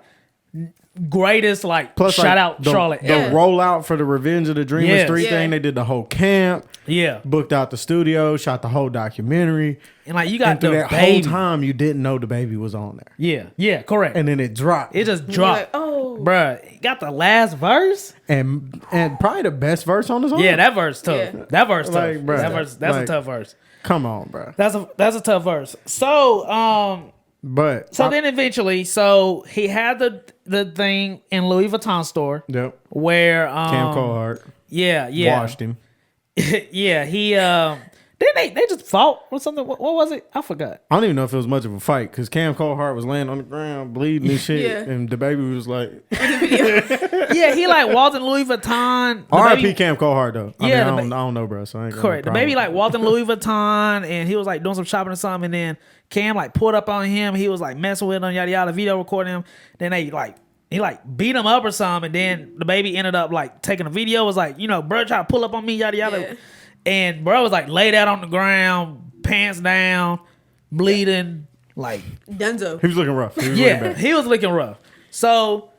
C: greatest like
B: Plus,
C: shout
B: like,
C: out Charlotte.
B: The
C: ever.
B: rollout for the Revenge of the Dreamers
C: Yes.
B: 3
D: Yeah.
B: thing, they did the whole camp,
C: Yeah.
B: booked out the studio, shot the whole documentary.
C: And like you got
B: And through
C: the
B: that
C: baby.
B: whole time, you didn't know DaBaby was on there.
C: Yeah, correct.
B: And then it dropped.
C: it just
D: You're
C: dropped.
D: like, oh.
C: Bruh, it got the last verse.
B: and probably the best verse on the song.
C: Yeah, that verse tough.
D: Yeah.
C: That verse tough.
B: Like, bruh,
C: that verse, that's
B: like-
C: a tough verse.
B: Come on, bro.
C: That's a tough verse. So
B: But
C: then eventually, so he had the thing in Louis Vuitton store
B: yep,
C: where
B: Cam Cohart
C: yeah
B: washed him.
C: yeah, he then they just fought or something. What was it? I forgot.
B: I don't even know if it was much of a fight because Cam Cohart was laying on the ground bleeding and shit,
D: Yeah.
B: and DaBaby was like,
C: Yeah, he like walked in Louis Vuitton.
B: "R.I.P. Cam Cohart though." I
C: Yeah,
B: mean, I don't know, bro. So I ain't got no
C: Correct. The
B: problem
C: baby
B: with
C: like
B: it.
C: walked in Louis Vuitton and he was like doing some shopping or something. And then Cam like pulled up on him. He was like messing with him, yada yada, video recording him. Then he beat him up or something. And then the baby ended up like taking a video. Was like, bro tried to pull up on me, yada yada.
D: Yeah.
C: And bro was like laid out on the ground, pants down, bleeding. Like,
D: Dunzo.
B: He was looking rough. He was looking
C: yeah,
B: bad.
C: he was looking rough. So,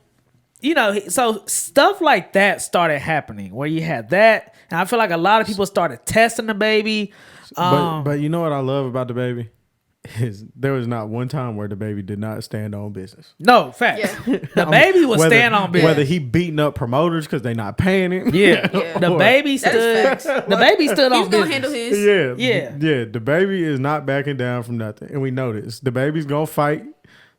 C: so stuff like that started happening where you had that. And I feel like a lot of people started testing the baby.
B: But you know what I love about DaBaby is there was not one time where DaBaby did not stand on business.
C: No, facts.
D: Yeah.
C: The baby was
B: Whether-
C: staying on business.
B: Whether he beating up promoters because they not paying him.
C: Yeah.
D: Yeah.
C: The
B: Or-
C: baby
D: That is
C: stood.
D: facts.
C: The baby stood
D: He's
C: on
D: gonna
C: business.
D: handle his.
B: Yeah. DaBaby is not backing down from nothing, and we know this. DaBaby's gonna fight.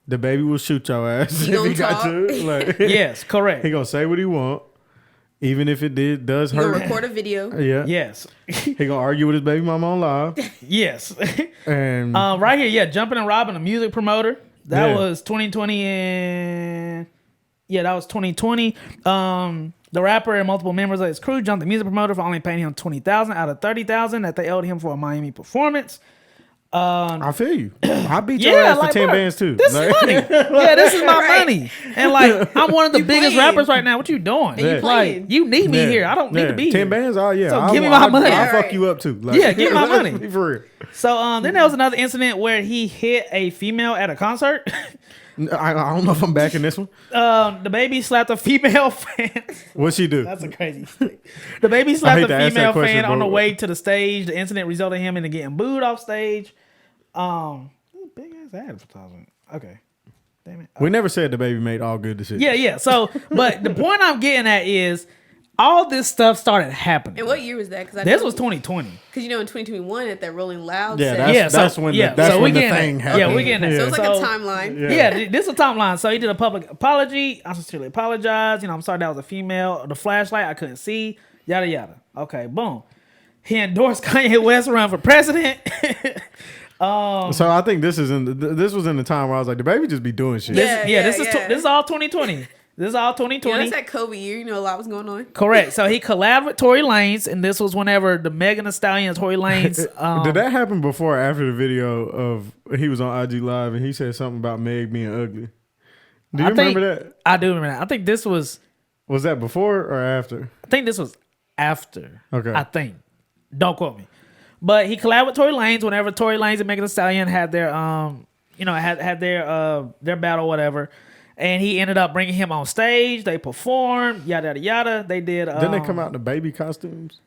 B: DaBaby will shoot your ass
D: He
B: if
D: gonna
B: he got
D: talk.
B: to. Like,
C: Yes, correct.
B: he gonna say what he want, even if it does
D: He's gonna
B: hurt.
D: record a video.
B: Yeah.
C: Yes.
B: He gonna argue with his baby mama on live,
C: Yes.
B: and
C: Right here, yeah, Jumping and Robbing, a music promoter. That
B: Yeah.
C: was 2020 and that was 2020. The rapper and multiple members of his crew jumped the music promoter for only paying him $20,000 out of $30,000 that they owed him for a Miami performance.
B: I feel you. I beat your
C: Yeah,
B: ass for
C: like,
B: 10
C: bro,
B: bands too.
C: This
B: Like-
C: is money. Yeah, this is my
D: Right.
C: money. And like, I'm one of the
D: You
C: biggest
D: playing.
C: rappers right now. What you doing?
B: you
C: Like,
D: playing.
C: you need me
B: Yeah.
C: here. I don't need
B: Yeah.
C: to be
B: 10
C: here.
B: bands. Oh yeah.
C: So give me my money.
B: I'll
D: Yeah,
B: fuck
D: right.
B: you up too. Like,
C: Yeah, give me my money.
B: Be for real.
C: So then there was another incident where he hit a female at a concert.
B: I don't know if I'm back in this one.
C: The baby slapped a female fan.
B: What'd she do?
C: That's a crazy thing. The baby slapped
B: hate
C: a
B: to ask that
C: female
B: question,
C: fan on the
B: but-
C: way to the stage. The incident resulted in him in getting booed off stage. Big ass advertisement. Okay. Damn it.
B: We never said DaBaby made all good decisions.
C: Yeah. So, but the point I'm getting at is all this stuff started happening.
D: And what year was that? Because
C: This was 2020.
D: Because in 2021 at that Rolling Loud
B: Yeah,
D: set.
B: that's when the thing happened.
C: Yeah, we getting that.
D: So it's like
C: So-
D: a timeline.
B: Yeah.
C: This is a timeline. So he did a public apology. I sincerely apologize. I'm sorry that was a female. The flashlight I couldn't see. Yada yada. Okay, boom. He endorsed Kanye West run for president.
B: So I think this was in the time where I was like, DaBaby just be doing shit.
D: Yeah.
C: This is all 2020. This is all
D: Yeah,
C: 2020.
D: that's that COVID year. A lot was going on.
C: Correct. So he collabed with Tory Lanez, and this was whenever the Megan Thee Stallion and Tory Lanez.
B: Did that happen before or after the video of he was on IG Live and he said something about Meg being ugly? Do you remember that?
C: I do remember that. I think this was.
B: Was that before or after?
C: I think this was after.
B: Okay.
C: I think. Don't quote me. But he collabed with Tory Lanez whenever Tory Lanez and Megan Thee Stallion had their had their battle, whatever. And he ended up bringing him on stage. They performed, yada yada yada. They did.
B: Didn't they come out in the baby costumes?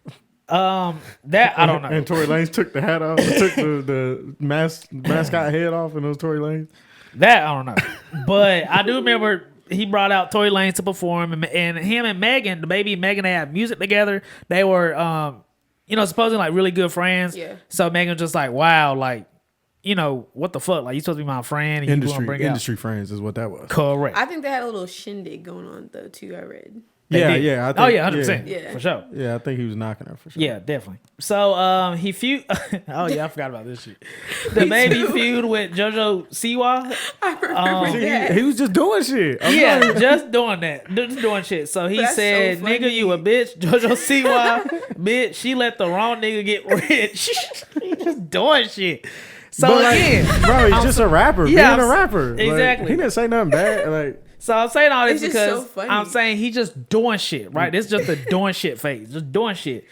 C: That I don't know.
B: And Tory Lanez took the hat off, took the mascot head off, and it was Tory Lanez.
C: That I don't know. But I do remember he brought out Tory Lanez to perform, and him and Megan, the baby Megan, they had music together. They were, supposedly like really good friends.
D: Yeah.
C: So Megan was just like, wow, like, what the fuck? Like, you supposed to be my friend. And you wanna bring out-
B: Industry friends is what that was.
C: Correct.
D: I think they had a little shindig going on though too. I read.
C: They
B: Yeah,
C: did.
B: yeah. I think,
C: Oh yeah, 100%.
D: Yeah.
C: For sure.
B: Yeah, I think he was knocking her for sure.
C: Yeah, definitely. So he feud. Oh yeah, I forgot about this shit. The baby feud with JoJo Siwa.
D: I remember that.
B: He was just doing shit.
C: Yeah, just doing that. Just doing shit. So he
D: That's
C: said,
D: so
C: nigga,
D: funny.
C: you a bitch. JoJo Siwa, bitch, she let the wrong nigga get rich. He just doing shit. So
B: But, like,
C: again,
B: bro, he's just a rapper.
C: Yeah,
B: being a rapper. Like,
C: exactly.
B: he didn't say nothing bad. Like,
C: so I'm saying all this
D: It's just
C: because
D: so funny.
C: I'm saying he just doing shit, right? This is just the doing shit phase. Just doing shit.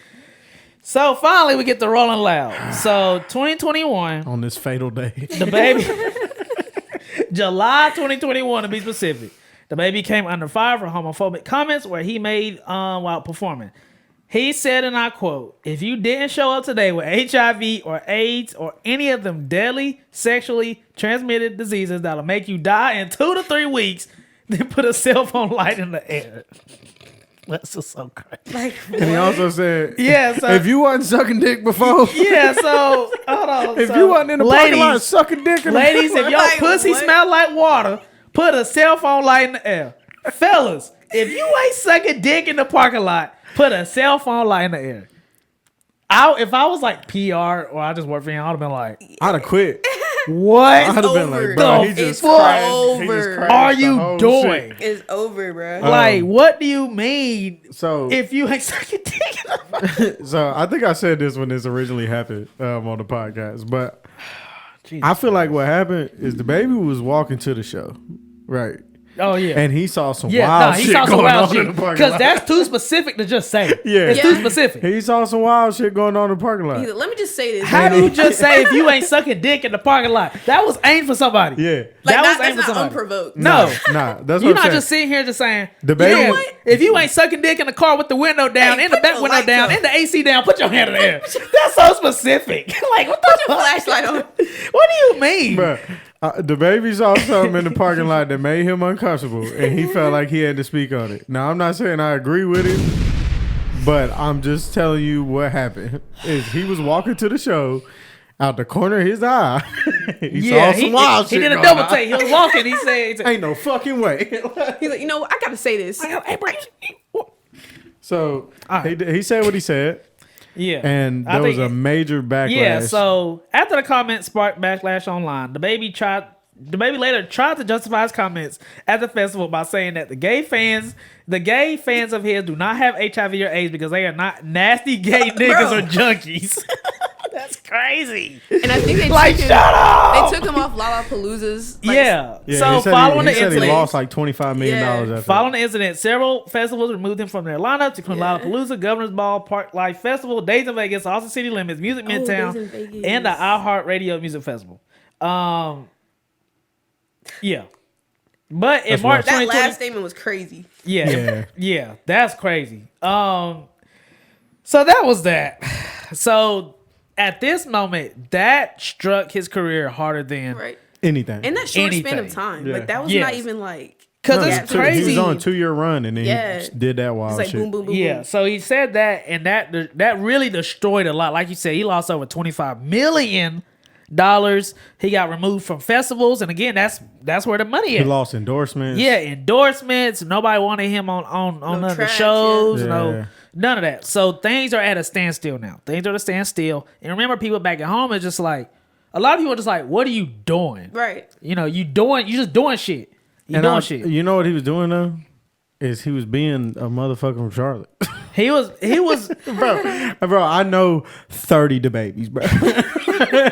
C: So finally we get to Rolling Loud. So 2021,
B: on this fatal day.
C: the baby, July 2021 to be specific, the baby came under fire for homophobic comments where he made while performing. He said, and I quote, "If you didn't show up today with HIV or AIDS or any of them deadly sexually transmitted diseases that'll make you die in 2 to 3 weeks, then put a cell phone light in the air." That's just so crazy.
D: Like,
B: And he also said,
C: Yeah, so
B: if you wasn't sucking dick before,
C: yeah, so hold on.
B: if
C: so,
B: you wasn't in the parking lot
C: ladies,
B: sucking dick in
C: ladies, if your
D: Like,
C: pussy
D: what?
C: smell like water, put a cell phone light in the air. Fellas, if you ain't sucking dick in the parking lot, put a cell phone light in the air. If I was like PR or I just work for him, I'd have been like,
B: I'd have quit.
C: what
B: I'd have been
D: over.
B: like, bro, he
C: The
B: just
C: fuck
B: crashed. He
D: over.
B: just crashed
C: are
B: the
C: you
B: whole
C: doing?
B: shit.
D: it's over, bro.
C: Like, what do you mean
B: So,
C: if you ain't sucking dick in the parking
B: so I think I said this when this originally happened on the podcast, but
C: Jesus
B: I feel like what happened is the baby was walking to the show, right?
C: Oh, yeah.
B: And he saw some
C: Yeah,
B: wild
C: he
B: shit
C: saw some
B: going
C: wild
B: on in
C: shit.
B: the parking
C: Because
B: lot.
C: that's too specific to just say.
B: Yeah.
C: It's
D: Yeah.
C: too specific.
B: He saw some wild shit going on in the parking lot.
D: He's like, let me just say this.
C: How do you just say if you ain't sucking dick in the parking lot? That was aimed for somebody.
B: Yeah.
D: Like,
C: that was aimed
D: that's
C: for
D: not
C: somebody.
D: unprovoked.
C: No.
B: Nah, that's what
C: You're
B: I'm
C: not
B: saying.
C: just sitting here just saying,
B: The baby-
C: yeah,
B: You know what?
C: if you ain't sucking dick in the car with the window down,
D: Hey,
C: and the
D: put
C: back
D: your
C: window
D: lights
C: down,
D: up.
C: and the AC down, put your hand in the air. That's so specific. Like, what the fuck?
D: Flashlight on.
C: What do you mean?
B: Bruh, the baby saw something in the parking lot that made him uncomfortable, and he felt like he had to speak on it. Now, I'm not saying I agree with it, but I'm just telling you what happened. Is he was walking to the show, out the corner of his eye, he saw some wild
C: he
B: shit
C: did a
B: going
C: double
B: on.
C: take. He was walking. He said,
B: Ain't no fucking way.
D: He's like, you know what? I gotta say this.
C: "Hey, bro."
B: So
C: All right.
B: he said what he said,
C: Yeah.
B: and
C: I
B: there was
C: think-
B: a major backlash.
C: Yeah, so after the comment sparked backlash online, the baby later tried to justify his comments at the festival by saying that the gay fans of his do not have HIV or AIDS because they are not nasty gay niggas or junkies. That's crazy.
D: And I think they
C: Like,
D: took him,
C: shut up!
D: They took him off Lollapalooza's.
C: Yeah.
B: Yeah,
C: So
B: he said
C: following
B: he
C: the
B: said he
C: incident,
B: lost like $25 million
D: Yeah.
B: after
C: Following
B: that.
C: the incident, several festivals removed him from their lineup, including
D: Yeah.
C: Lollapalooza, Governor's Ball, Park Life Festival, Days in Vegas, Austin City Limits, Music Midtown,
D: Days in Vegas.
C: and the iHeartRadio Music Festival. Yeah. But in
B: That's
C: March
B: rough.
D: That
C: 2020,
D: last statement was crazy.
C: yeah, that's crazy. So that was that. So at this moment, that struck his career harder than
D: Right.
B: Anything.
D: In that short span
C: Anything.
D: of time.
B: Yeah.
D: Like, that was
C: Yes.
D: not even like.
C: because
B: No,
C: it's
B: he
C: crazy.
B: was on a 2-year run, and then
D: Yeah.
B: he did that wild
D: It's like
B: shit.
D: boom, boom, boom.
C: Yeah,
D: boom.
C: so he said that, and that really destroyed a lot. Like you said, he lost over $25 million. He got removed from festivals, and again, that's where the money
B: He
C: is.
B: lost endorsements.
C: Yeah, endorsements. Nobody wanted him on none of the
D: tracks,
C: shows.
B: yeah.
C: No, none of that. So things are at a standstill now. Things are at a standstill. And remember, people back at home is just like a lot of people are just like, "What are you doing?
D: Right.
C: You know, you just doing shit. You
B: And
C: doing shit."
B: You know what he was doing though? Is he was being a motherfucker from Charlotte.
C: He was
B: bro, I know 30 Dababies, bro.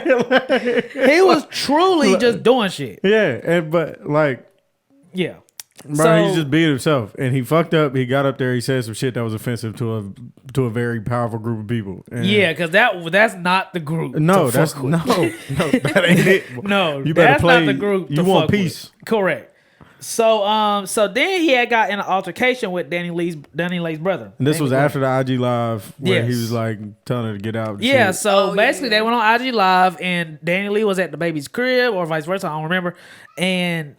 C: he was truly just doing shit.
B: Yeah, but like,
C: Yeah.
B: bro, he just beat himself, and he fucked up. He got up there, he said some shit that was offensive to a very powerful group of people. And
C: Yeah, because that's not the group.
B: no,
C: to
B: that's
C: fuck with.
B: no, that ain't it.
C: No,
B: you better
C: that's
B: play.
C: not the group.
B: You
C: to
B: want
C: fuck with.
B: peace?
C: Correct. So then he had got in an altercation with Danny Lee's brother.
B: And this
C: Danny
B: was
C: Lee.
B: after the IG live where he
C: Yes.
B: was like telling her to get out. and
C: Yeah,
B: shit.
C: so
D: Oh,
C: basically
D: yeah.
C: they went on IG Live and Danny Lee was at the baby's crib or vice versa, I don't remember. And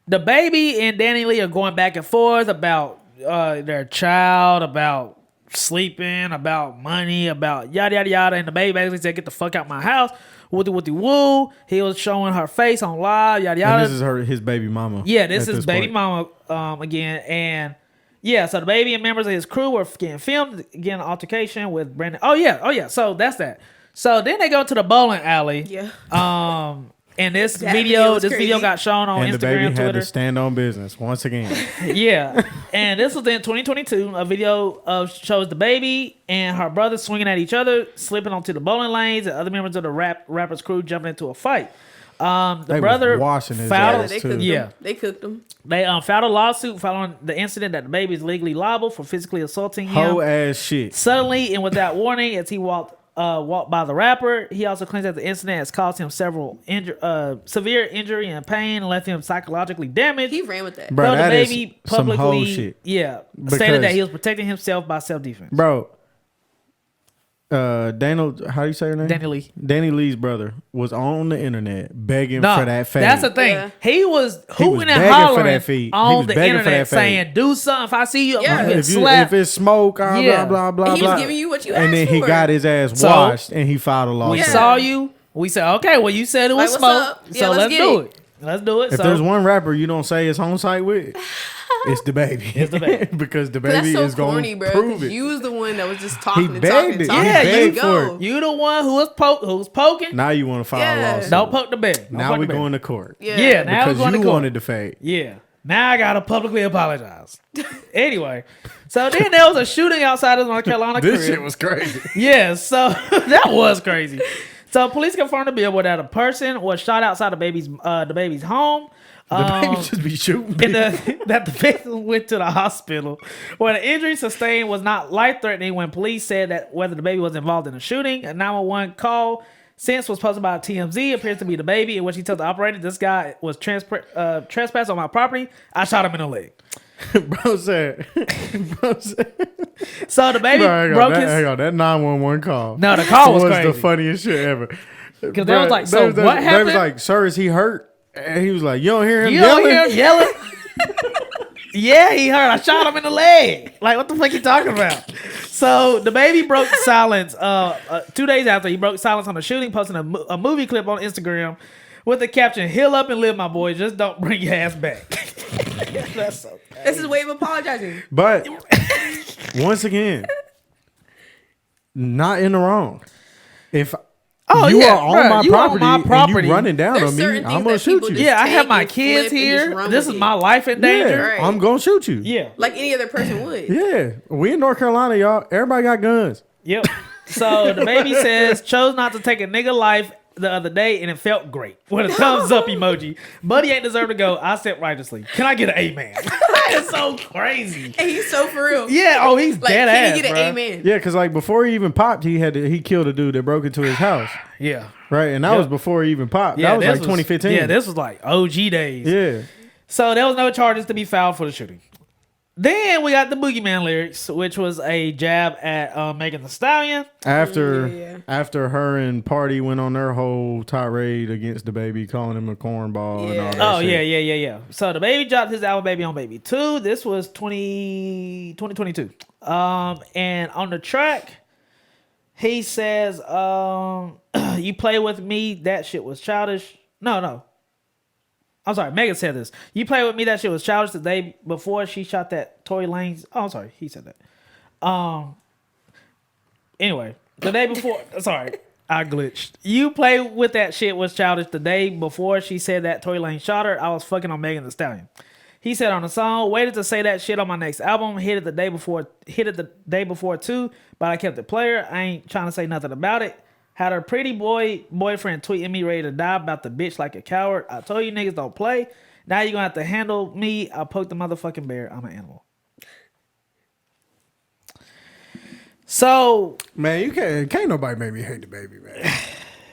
C: the baby and Danny Lee are going back and forth about their child, about sleeping, about money, about yada yada yada. And the baby basically said, "Get the fuck out my house," woody woody woo. He was showing her face on live, yada yada.
B: And this is his baby mama.
C: Yeah, this is baby
B: point.
C: mama again. And yeah, so the baby and members of his crew were getting filmed, getting an altercation with Brandon. Oh yeah. So that's that. So then they go to the bowling alley.
D: Yeah.
C: And this
D: That
C: video
D: crazy.
C: got shown on
B: And
C: Instagram,
B: the baby had
C: Twitter.
B: to stand on business once again.
C: Yeah. And this was in 2022. A video shows the baby and her brother swinging at each other, slipping onto the bowling lanes, and other members of the rapper's crew jumping into a fight. The
B: They
C: brother
B: was washing his
C: filed,
B: ass,
D: They
B: too.
D: cooked
C: Yeah.
D: them. They cooked them.
C: They filed a lawsuit following the incident that the baby is legally liable for physically assaulting him
B: Whole ass shit.
C: suddenly and without warning as he walked by the rapper. He also claims that the incident has caused him several severe injury and pain and left him psychologically damaged.
D: He ran with that.
B: Bro,
C: Though the
B: that is
C: baby
B: some whole
C: publicly,
B: shit.
C: stated that
B: Because-
C: he was protecting himself by self-defense.
B: Bro, Daniel, how do you say her name?
C: Danny Lee.
B: Danny Lee's brother was on the internet begging
C: No,
B: for that fade.
C: that's the thing.
D: Yeah.
C: He was
B: He was
C: hooting and
B: begging for
C: hollering
B: that feed. He
C: on
B: was
C: the
B: begging for
C: internet
B: that fade.
C: saying, "Do something. If I see you, I'm
D: Yeah.
C: gonna get
B: if
C: slapped."
B: it's smoke,
C: Yeah.
B: blah, blah, blah,
D: And he was
B: blah.
D: giving you what you
B: And then
D: asked
B: he
D: for.
B: got his ass
C: So,
B: washed and he filed a
C: we
B: lawsuit.
D: Yeah.
C: saw you. We said, "Okay, well, you said it was
D: Like, what's
C: smoke,
D: up? Yeah,
C: so
D: let's
C: let's
D: get
C: do
D: it."
C: it. Let's do it."
B: If
C: So
B: there's one rapper you don't say it's on site with, it's the baby.
C: It's the baby.
B: Because the
D: But that's
B: baby
D: so
B: is going
D: corny,
B: to
D: bro.
B: prove
D: 'Cause
B: it.
D: you was the one that was just talking and
B: begged
D: talking.
B: it.
D: Talking.
C: Yeah,
D: Let
C: you
D: it go.
C: you the one who was poking.
B: Now you want to file a
D: Yeah.
B: lawsuit.
C: Don't poke the bear. Don't
B: Now
C: poke
B: we're
C: the bear.
B: going to court.
C: Yeah, now
B: Because
C: we're going
B: you
C: to court.
B: wanted to fade.
C: Yeah. Now I gotta publicly apologize. Anyway, so then there was a shooting outside of North Carolina.
B: This
C: crib.
B: shit was crazy.
C: Yeah, so that was crazy. So police confirmed the billboard that a person was shot outside the baby's home.
B: The baby just be shooting
C: And
B: people.
C: that the victim went to the hospital, where the injury sustained was not life-threatening. When police said that whether the baby was involved in a shooting, a 911 call since was posted by TMZ appears to be the baby, in which he told the operator, "This guy was trespassed on my property. I shot him in the leg."
B: Bro said.
C: So the baby
B: Bro,
C: broke his.
B: hang on, that 911 call.
C: No, the call was
B: the
C: crazy.
B: funniest shit ever.
C: Because they was like, "So what
B: They
C: happened?"
B: was like, "Sir, is he hurt?" And he was like, "You don't hear him
C: You
B: yelling?"
C: don't hear him yelling? Yeah, he heard. I shot him in the leg. Like, what the fuck you talking about? So the baby broke silence 2 days after he broke silence on the shooting, posting a movie clip on Instagram with the caption, "Heal up and live, my boy. Just don't bring your ass back." That's so
D: This is way of apologizing.
B: But once again, not in the wrong. If
C: Oh,
B: you
C: yeah,
B: are on
C: bruh,
B: my
C: you on
B: property,
C: my
B: and
C: property.
B: you running down
D: There's
B: on me,
D: certain things
B: I'm gonna
D: that
B: shoot
D: people
B: you.
D: just
C: Yeah, I have
D: take
C: my
D: and
C: kids
D: flip and
C: here.
D: just run
C: This
D: with
C: is
D: it.
C: my life in danger.
D: Right.
B: I'm gonna shoot you.
C: Yeah.
D: Like any other person would.
B: Yeah, we in North Carolina, y'all. Everybody got guns.
C: Yep. So the baby says, "Chose not to take a nigga life the other day and it felt great." With a thumbs up emoji. Buddy ain't deserve to go. I said righteously. Can I get an amen? It's so crazy.
D: And he's so for real.
C: Yeah. Oh, he's
D: Like,
C: dead
D: can
C: ass,
D: he get
C: bruh.
D: an amen?
B: Yeah, because like before he even popped, he killed a dude that broke into his house.
C: Yeah.
B: Right, and that
C: Yep.
B: was before he even popped.
C: Yeah,
B: that was
C: this
B: like 2015.
C: Yeah, this was like OG days.
B: Yeah.
C: So there was no charges to be filed for the shooting. Then we got the Boogeyman lyrics, which was a jab at Megan Thee Stallion.
B: After
D: Yeah.
B: after her and Party went on their whole tirade against the baby, calling him a cornball and all that
C: Oh,
B: shit.
C: yeah. So the baby dropped his album Baby on Baby 2. This was 2022. And on the track, he says, "You play with me, that shit was childish." No. I'm sorry, Megan said this. "You play with me, that shit was childish the day before she shot that Tory Lanez." Oh, I'm sorry, he said that. Anyway, the day before, sorry, I glitched. "You play with that shit was childish the day before she said that Tory Lanez shot her. I was fucking on Megan Thee Stallion." He said on the song, "Waited to say that shit on my next album. Hit it the day before too, but I kept it player. I ain't trying to say nothing about it. Had her pretty boyfriend tweeting me ready to die about the bitch like a coward. I told you niggas don't play. Now you gonna have to handle me. I poked the motherfucking bear. I'm an animal." So
B: Man, you can't nobody make me hate the baby, man.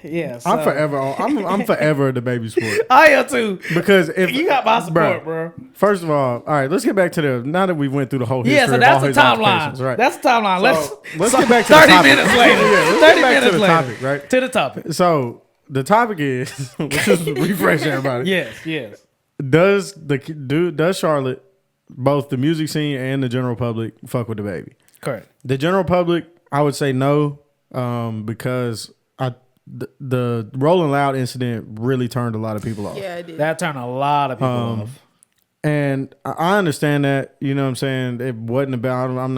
C: yeah,
B: I'm forever I'm forever the baby sport.
C: I am too.
B: Because if
C: You got my support, bro.
B: First of all right, let's get back to now that we went through the whole history
C: Yeah, so
B: of
C: that's
B: all
C: the
B: his
C: timeline.
B: altercations, right?
C: That's the timeline.
B: Let's get back to
C: 30
B: the topic.
C: minutes later.
B: Let's
C: 30
B: get back
C: minutes
B: to the
C: later.
B: topic, right?
C: To the topic.
B: So the topic is let's just refresh everybody.
C: Yes.
B: Does Charlotte, both the music scene and the general public, fuck with the baby?
C: Correct.
B: The general public, I would say no, because the Rolling Loud incident really turned a lot of people off.
D: Yeah, it did.
C: That turned a lot of people off.
B: And I understand that, you know what I'm saying? It wasn't about him. I'm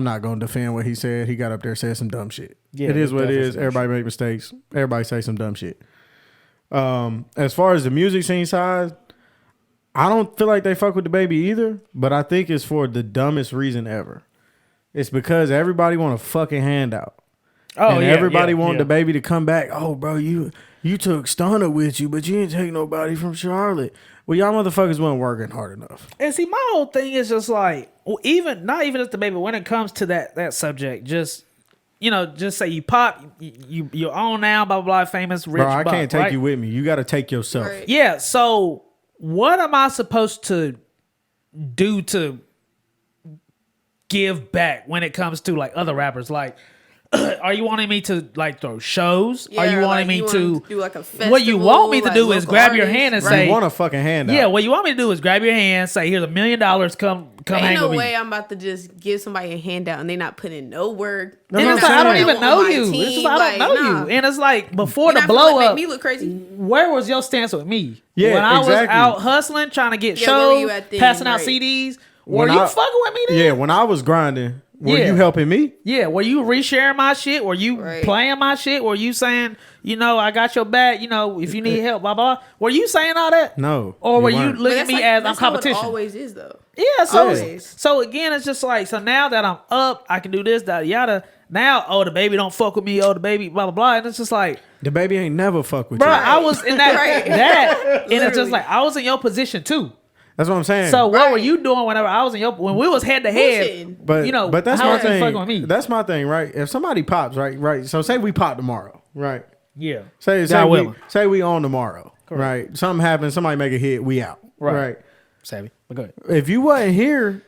B: not going to defend what he said. He got up there and said some dumb shit.
C: Yeah,
B: it is
C: he
B: what it
C: definitely
B: is.
C: said
B: Everybody make mistakes. Everybody say some dumb shit. As far as the music scene side, I don't feel like they fuck with DaBaby either, but I think it's for the dumbest reason ever. It's because everybody want a fucking handout.
C: Oh,
B: and
C: yeah,
B: everybody
C: yeah,
B: want
C: yeah.
B: DaBaby to come back. Oh, bro, you took Stunner with you, but you didn't take nobody from Charlotte. Well, y'all motherfuckers weren't working hard enough.
C: And see, my whole thing is just like, well, not even just DaBaby, when it comes to that subject, just, you know, just say you pop, you're on now, blah, blah, blah, famous, rich,
B: Bro, I
C: buck,
B: can't take
C: right?
B: you with me. You got to take yourself.
D: Right.
C: Yeah, so what am I supposed to do to give back when it comes to like other rappers? Like, are you wanting me to like throw shows?
D: Yeah,
C: are you
D: or,
C: wanting
D: like,
C: me
D: you
C: to
D: want to do like a festival?
C: what you want me to
D: like
C: do is
D: local
C: grab your
D: artists,
C: hand and
D: right?
C: say,
B: You want a fucking handout.
C: yeah, what you want me to do is grab your hand, say, here's $1 million, come
D: Ain't
C: hang
D: no
C: with
D: way
C: me.
D: I'm about to just give somebody a handout and they not putting in no work.
B: No,
C: And
B: no,
C: it's
B: I'm
C: like, I don't
B: saying.
C: even know
D: On my
C: you.
D: team,
C: It's just, I don't know
D: nah.
C: you. And it's like, before
D: You're
C: the
D: not finna
C: blow
D: make
C: up,
D: me look crazy.
C: where was your stance with me?
B: Yeah,
C: when I was
B: exactly.
C: out hustling, trying to get
D: Yeah, where were
C: shows,
D: you at then,
C: passing out
D: right.
C: CDs,
B: When
C: were you
B: I-
C: fucking with me then?
B: Yeah, when I was grinding, were
C: Yeah.
B: you helping me?
C: Yeah, were you resharing my shit? Were you
D: Right.
C: playing my shit? Were you saying, you know, I got your back, you know, if you need help, blah, blah, blah? Were you saying all that?
B: No.
C: Or were you
B: weren't.
C: looking at
D: But
C: me
D: that's
C: as I'm
D: that's how
C: competition?
D: It always is though.
C: Yeah, so
D: Always.
C: so again, it's just like, so now that I'm up, I can do this, that, yada. Now, oh, DaBaby don't fuck with me, oh, DaBaby, blah, blah, blah. And it's just like,
B: DaBaby ain't never fuck with
C: bro,
B: you.
C: I was in that,
D: Right.
C: and it's just
D: Literally.
C: like, I was in your position too.
B: That's what I'm saying.
C: So what were
D: Right.
C: you doing whenever I was in your, when we was head to head,
D: Bullshitting.
B: but
C: you know,
B: but that's
C: how
B: my
C: was you
B: thing.
C: fucking with me?
B: That's my thing, right? If somebody pops, right. So say we pop tomorrow, right?
C: Yeah.
B: Say
C: God
B: we
C: willing.
B: say we on tomorrow, right? Something happens, somebody make a hit, we out,
C: Right.
B: right?
C: Savvy. But go ahead.
B: If you wasn't here,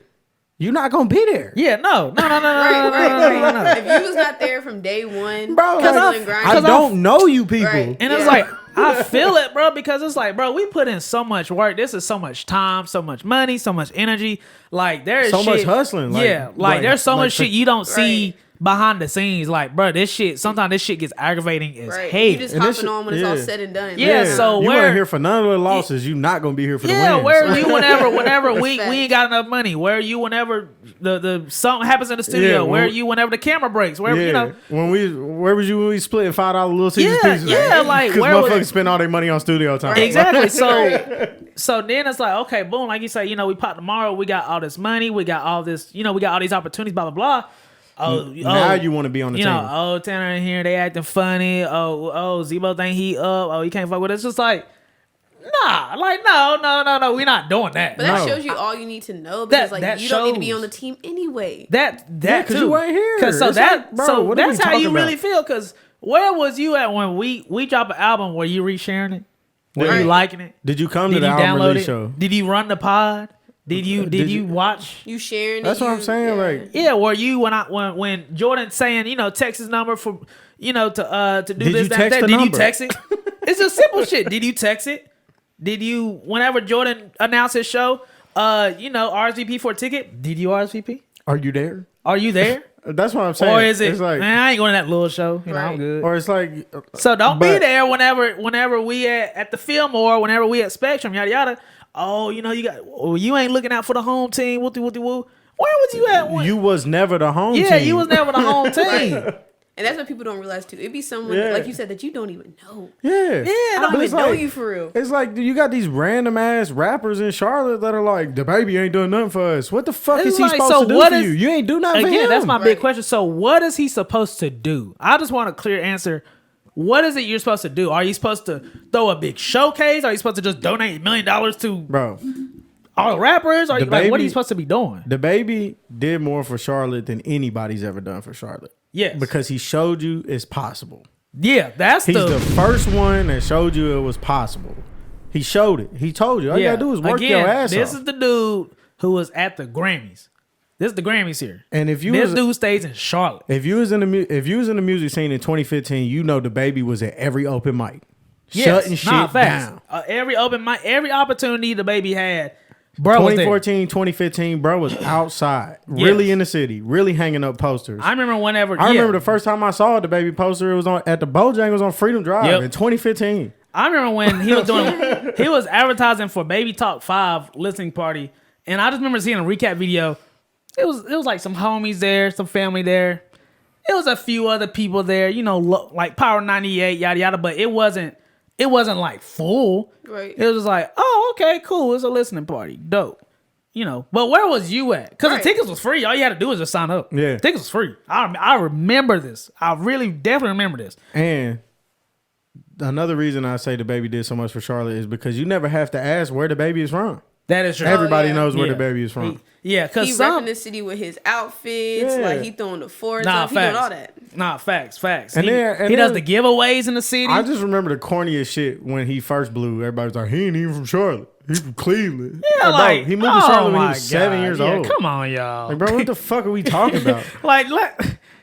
B: you're not gonna be there.
C: Yeah, no.
D: Right. If you was not there from day one,
B: Bro,
D: hustling,
B: I
D: grinding,
B: don't know you people.
D: Right.
C: And it's
D: Yeah.
C: like, I feel it, bro, because it's like, bro, we put in so much work. This is so much time, so much money, so much energy. Like, there is
B: So much
C: shit-
B: hustling, like-
C: yeah, like there's so
B: like
C: much shit you don't see
D: Right.
C: behind the scenes. Like, bro, this shit, sometimes this shit gets aggravating as
D: right?
C: hell.
D: You just
B: And this
D: hopping
B: shit-
D: on when it's all
B: yeah.
D: said and done.
C: Yeah, so
B: you
C: where-
B: weren't here for none of the losses. You not gonna be here for the
C: Yeah,
B: wins.
C: where are you whenever we
D: Respect.
C: ain't got enough money? Where are you whenever the something happens in the studio?
B: Yeah,
C: where are
B: when-
C: you whenever the camera breaks? Where
B: Yeah,
C: you know?
B: where was you when we split $5 little Caesars
C: Yeah,
B: pieces?
C: yeah, like,
B: because
C: where was-
B: motherfuckers spend all their money on studio time.
C: Exactly. So then it's like, okay, boom, like you say, you know, we pop tomorrow, we got all this money, we got all this, you know, we got all these opportunities, blah, blah, blah.
B: Now you want to be on the
C: you
B: team.
C: know, oh, Tanner in here, they acting funny. Oh, Zebo think he up. Oh, he can't fuck with us. It's just like, nah, like, no, we're not doing that.
D: But that
B: No.
D: shows you all you need to know because
C: that
D: you don't need to be
C: shows.
D: on the team anyway.
C: That
B: because you ain't here.
C: Cause so
B: It's
C: that
B: like, bro,
C: so
B: what are we
C: that's how
B: talking
C: you really
B: about?
C: feel. Cause where was you at when we drop an album? Were you resharing it? Were you
D: Right.
C: liking it?
B: Did you come
C: Did
B: to
C: you
B: the album
C: download
B: release
C: it?
B: show?
C: Did you run the pod? Did you
B: Did
C: you
B: you-
C: watch?
D: You sharing
B: That's
D: it.
B: what I'm saying. Like,
C: Yeah, were you when Jordan saying, you know, text his number for, you know, to do
B: Did
C: this,
B: you
C: that,
B: text
C: that.
B: the
C: Did
B: number?
C: you text it? It's just simple shit. Did you text it? Did you, whenever Jordan announced his show, you know, RSVP for a ticket? Did you RSVP?
B: are you there?
C: Are you there?
B: That's what I'm saying.
C: Or is it,
B: It's like,
C: man, I ain't going to that little show. You know, I'm
D: Right.
C: good.
B: or it's like,
C: So don't be
B: but-
C: there whenever we at the Fillmore, whenever we at Spectrum, yada yada. Oh, you know you ain't looking out for the home team. Wooty wooty woo. Where was you at?
B: you was never the home
C: yeah,
B: team.
C: you was never the home team.
D: And that's what people don't realize too. It'd be someone
B: Yeah.
D: like you said that you don't even know.
B: Yeah,
D: I don't
B: But
D: even
B: it's
D: know
B: like-
D: you for real.
B: It's like you got these random ass rappers in Charlotte that are like, DaBaby ain't doing nothing for us. What the fuck
C: It's
B: is he
C: like,
B: supposed
C: so
B: to do
C: what
B: for
C: is-
B: you? You ain't do nothing for
C: Again,
B: him.
C: that's my big
D: Right.
C: question. So what is he supposed to do? I just want a clear answer. What is it you're supposed to do? Are you supposed to throw a big showcase? Are you supposed to just donate $1 million to
B: Bro.
C: all the rappers? Are you, like, what are you
B: DaBaby-
C: supposed to be doing?
B: DaBaby did more for Charlotte than anybody's ever done for Charlotte.
C: Yes.
B: Because he showed you it's possible.
C: Yeah, that's
B: He's the first one that showed you it was possible. He showed it. He told you. All you gotta do is work your ass
C: This
B: off.
C: is the dude who was at the Grammys. This is the Grammys here.
B: And if you
C: this
B: was-
C: dude stays in Charlotte.
B: If you was in the music scene in 2015, you know DaBaby was at every open mic,
C: Yes,
B: shutting shit
C: nah, facts.
B: down.
C: Every open mic, every opportunity the baby had Bro was there.
B: 2014, 2015, bro was outside, really in the city, really hanging up posters.
C: I remember whenever.
B: I remember the first time I saw the baby poster. It was on at the Bojangles on Freedom Drive in 2015.
C: I remember when he was doing. He was advertising for Baby Talk 5 listening party, and I just remember seeing a recap video. It was like some homies there, some family there. It was a few other people there, you know, like Power 98, yada yada. But it wasn't like full.
D: Right.
C: It was just like, oh, okay, cool. It's a listening party, dope. You know, but where was you at? Because the tickets was free. All you had to do was just sign up.
B: Yeah,
C: tickets was free. I remember this. I really definitely remember this.
B: And another reason I say the baby did so much for Charlotte is because you never have to ask where the baby is from.
C: That is true.
B: Everybody knows where the baby is from.
C: Because
D: he repping the city with his outfits, like he throwing the forts up, he doing all that.
C: Nah, facts.
B: And
C: he does the giveaways in the city.
B: I just remember the corniest shit when he first blew. Everybody was like, he ain't even from Charlotte. He's from Cleveland.
C: Yeah, like,
B: bro, he moved to Charlotte when he was 7 years old.
C: Come on, y'all.
B: Like, bro, what the fuck are we talking about?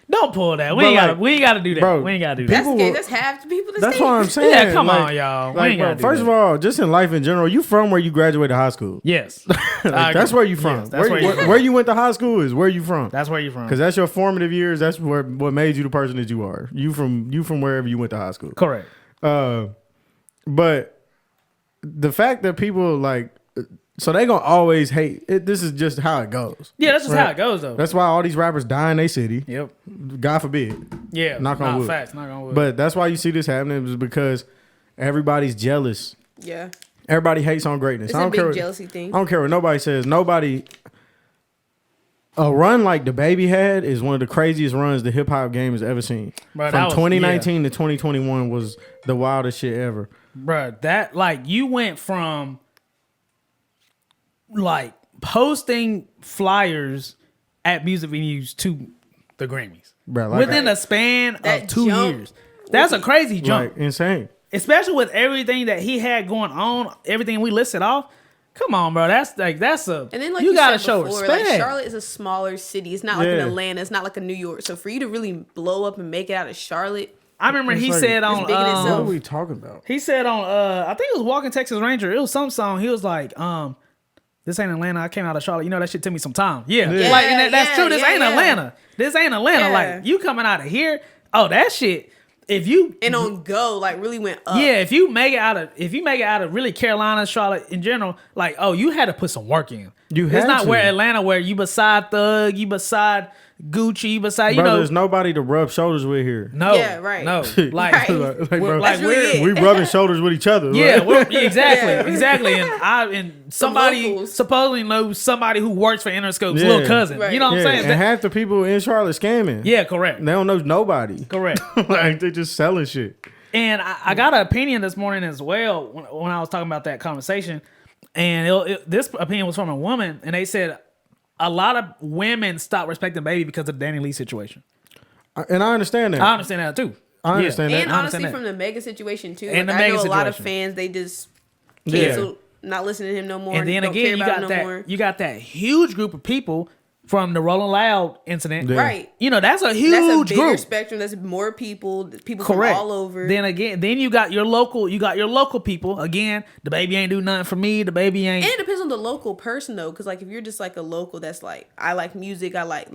C: Don't pull that. We ain't gotta do that.
B: Bro,
C: we ain't gotta do that.
D: That's half the people.
B: That's what I'm saying.
C: Yeah, come on, y'all. We ain't gotta do
B: first
C: that.
B: of all, just in life in general, you from where you graduated high school.
C: Yes.
B: That's where you from.
C: Yes, that's
B: where you went to high school is where you from.
C: That's where you from.
B: Because that's your formative years. That's what made you the person that you are. You from wherever you went to high school.
C: Correct.
B: But the fact that people like, so they gonna always hate it. This is just how it goes.
C: Yeah, that's just how it goes, though.
B: That's why all these rappers die in their city.
C: Yep.
B: God forbid.
C: Yeah.
B: Knock on wood.
C: Facts. Knock on wood.
B: But that's why you see this happening is because everybody's jealous.
D: Yeah.
B: Everybody hates on greatness.
D: It's
B: I don't
D: a big
B: care.
D: jealousy thing.
B: I don't care what nobody says. A run like DaBaby had is one of the craziest runs the hip hop game has ever seen.
C: Bro,
B: From 2019 to 2021 was the wildest shit ever.
C: Bro, that like you went from like posting flyers at music venues to the Grammys.
B: Bro, like
C: within a span
D: that
C: of 2
D: jump,
C: years. That's a crazy jump.
B: Like, insane.
C: Especially with everything that he had going on, everything we listed off. Come on, bro. That's a
D: and then like
C: you gotta
D: said
C: show
D: before,
C: respect.
D: like Charlotte is a smaller city. It's not like an Atlanta. It's not like a New York. So for you to really blow up and make it out of Charlotte,
C: I remember he said on
D: big in itself.
B: What are we talking about?
C: he said on I think it was Walking Texas Ranger. It was some song. He was like, this ain't Atlanta. I came out of Charlotte. You know, that shit took me some time. Yeah. Like, and that's true. This ain't Atlanta. This ain't Atlanta.
D: Yeah.
C: Like, you coming out of here. Oh, that shit. If you
D: and on go, like really went up.
C: yeah, if you make it out of really Carolina, Charlotte in general, like, oh, you had to put some work in.
B: It's
C: not where Atlanta, where you beside Thug, you beside Gucci, beside
B: Bro, there's nobody to rub shoulders with here.
C: No,
D: Yeah, right.
C: No, like,
D: Right.
B: Like, bro,
C: like
D: really
C: we're
D: it.
B: we rubbing shoulders with each other.
C: yeah,
B: Like,
C: exactly. And somebody
D: locals.
C: supposedly knows somebody who works for Interscope's little cousin.
D: Right.
C: You know what I'm saying?
B: And half the people in Charlotte scamming.
C: Yeah, correct.
B: They don't know nobody.
C: Correct.
B: Like, they just selling shit.
C: And I got an opinion this morning as well when I was talking about that conversation. And this opinion was from a woman, and they said a lot of women stopped respecting Baby because of the Danny Lee situation.
B: And I understand that.
C: I understand that too.
B: I understand that.
D: And
C: I understand
D: honestly,
C: that.
D: from the Mega situation too.
C: And
D: Like,
C: the
D: I know
C: Mega
D: a lot of
C: situation.
D: fans, they just canceled, not listening to him no more.
C: And then
D: don't care
C: again,
D: about
C: you got that huge group of people from the Rolling Loud incident.
B: Yeah.
D: Right.
C: You know, that's a huge
D: That's a bigger
C: group.
D: spectrum. That's more people
C: Correct.
D: from all over.
C: Then you got your local people. Again, the Baby ain't do nothing for me. The Baby ain't.
D: And it depends on the local person though, because like if you're just like a local that's like, I like music, I like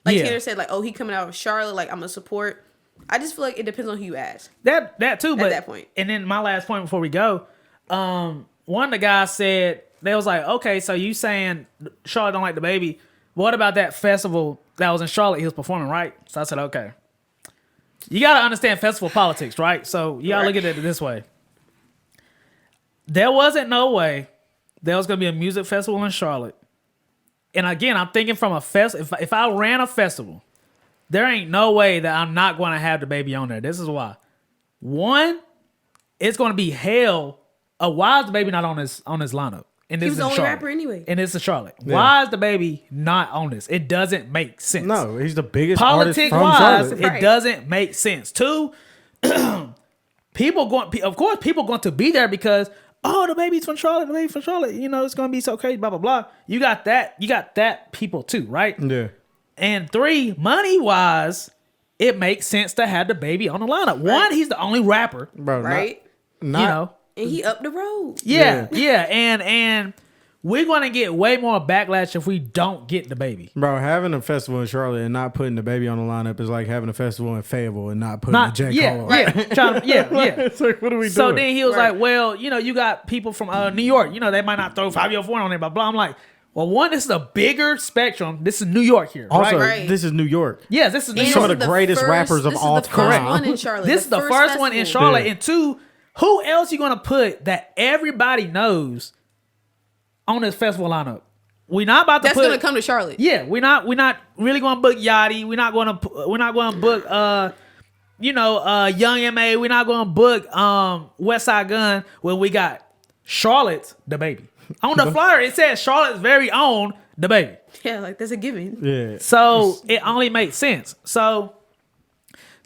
C: Yeah.
D: Tanner said, like, oh, he coming out of Charlotte, like I'm gonna support. I just feel like it depends on who you ask.
C: That too, but
D: that point.
C: And then my last point before we go, one of the guys said they was like, okay, so you saying Charlotte don't like the Baby? What about that festival that was in Charlotte he was performing, right? So I said, okay. You gotta understand festival politics, right? So you gotta look at it this way. There wasn't no way there was gonna be a music festival in Charlotte. And again, I'm thinking from a if I ran a festival, there ain't no way that I'm not going to have the Baby on there. This is why. One, it's going to be hell. Why is the Baby not on this lineup? And this
D: He was
C: is
D: the only
C: Charlotte.
D: rapper anyway.
C: And it's in Charlotte.
B: Yeah.
C: Why is the Baby not on this? It doesn't make sense.
B: No, he's the biggest artist
C: Politic
B: from
C: wise,
B: Charlotte.
C: it doesn't make sense. Two, people going to be there because the Baby's from Charlotte. The Baby's from Charlotte. You know, it's going to be so crazy. Blah blah blah. You got that people too, right?
B: Yeah.
C: And three, money wise, it makes sense to have the Baby on the lineup. One, he's the only rapper,
B: Bro,
D: Right?
B: Not,
C: you know.
D: And he up the road.
C: Yeah. And we're going to get way more backlash if we don't get DaBaby.
B: Bro, having a festival in Charlotte and not putting DaBaby on the lineup is like having a festival in Fayetteville and not putting a J. Cole on.
C: Yeah.
B: It's like, what are we doing?
C: So then he was like, well, you got people from New York. They might not throw 504 on there, blah, blah. I'm like, well, one, this is a bigger spectrum. This is New York here.
B: Also,
C: right?
B: this is New York.
C: Yes, this is New York.
B: Some of the greatest rappers of all time.
D: This
C: is the first one in Charlotte. And two, who else you going to put that everybody knows on this festival lineup? We're not about to
D: That's going to come to Charlotte.
C: Yeah, we're not really going to book Yachty. We're not going to book Young MA. We're not going to book West Side Gun when we got Charlotte's DaBaby. On the flyer, it says Charlotte's very own DaBaby.
D: Yeah, like that's a given.
B: Yeah.
C: So it only makes sense. So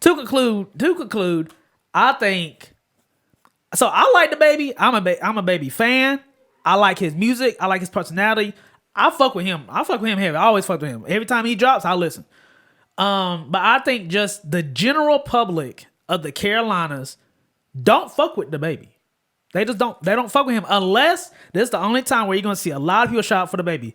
C: to conclude, I think. So I like DaBaby. I'm a Baby fan. I like his music. I like his personality. I fuck with him. Heavy. I always fuck with him. Every time he drops, I listen. But I think just the general public of the Carolinas don't fuck with DaBaby. They just don't. They don't fuck with him unless this is the only time where you're gonna see a lot of people shout for DaBaby.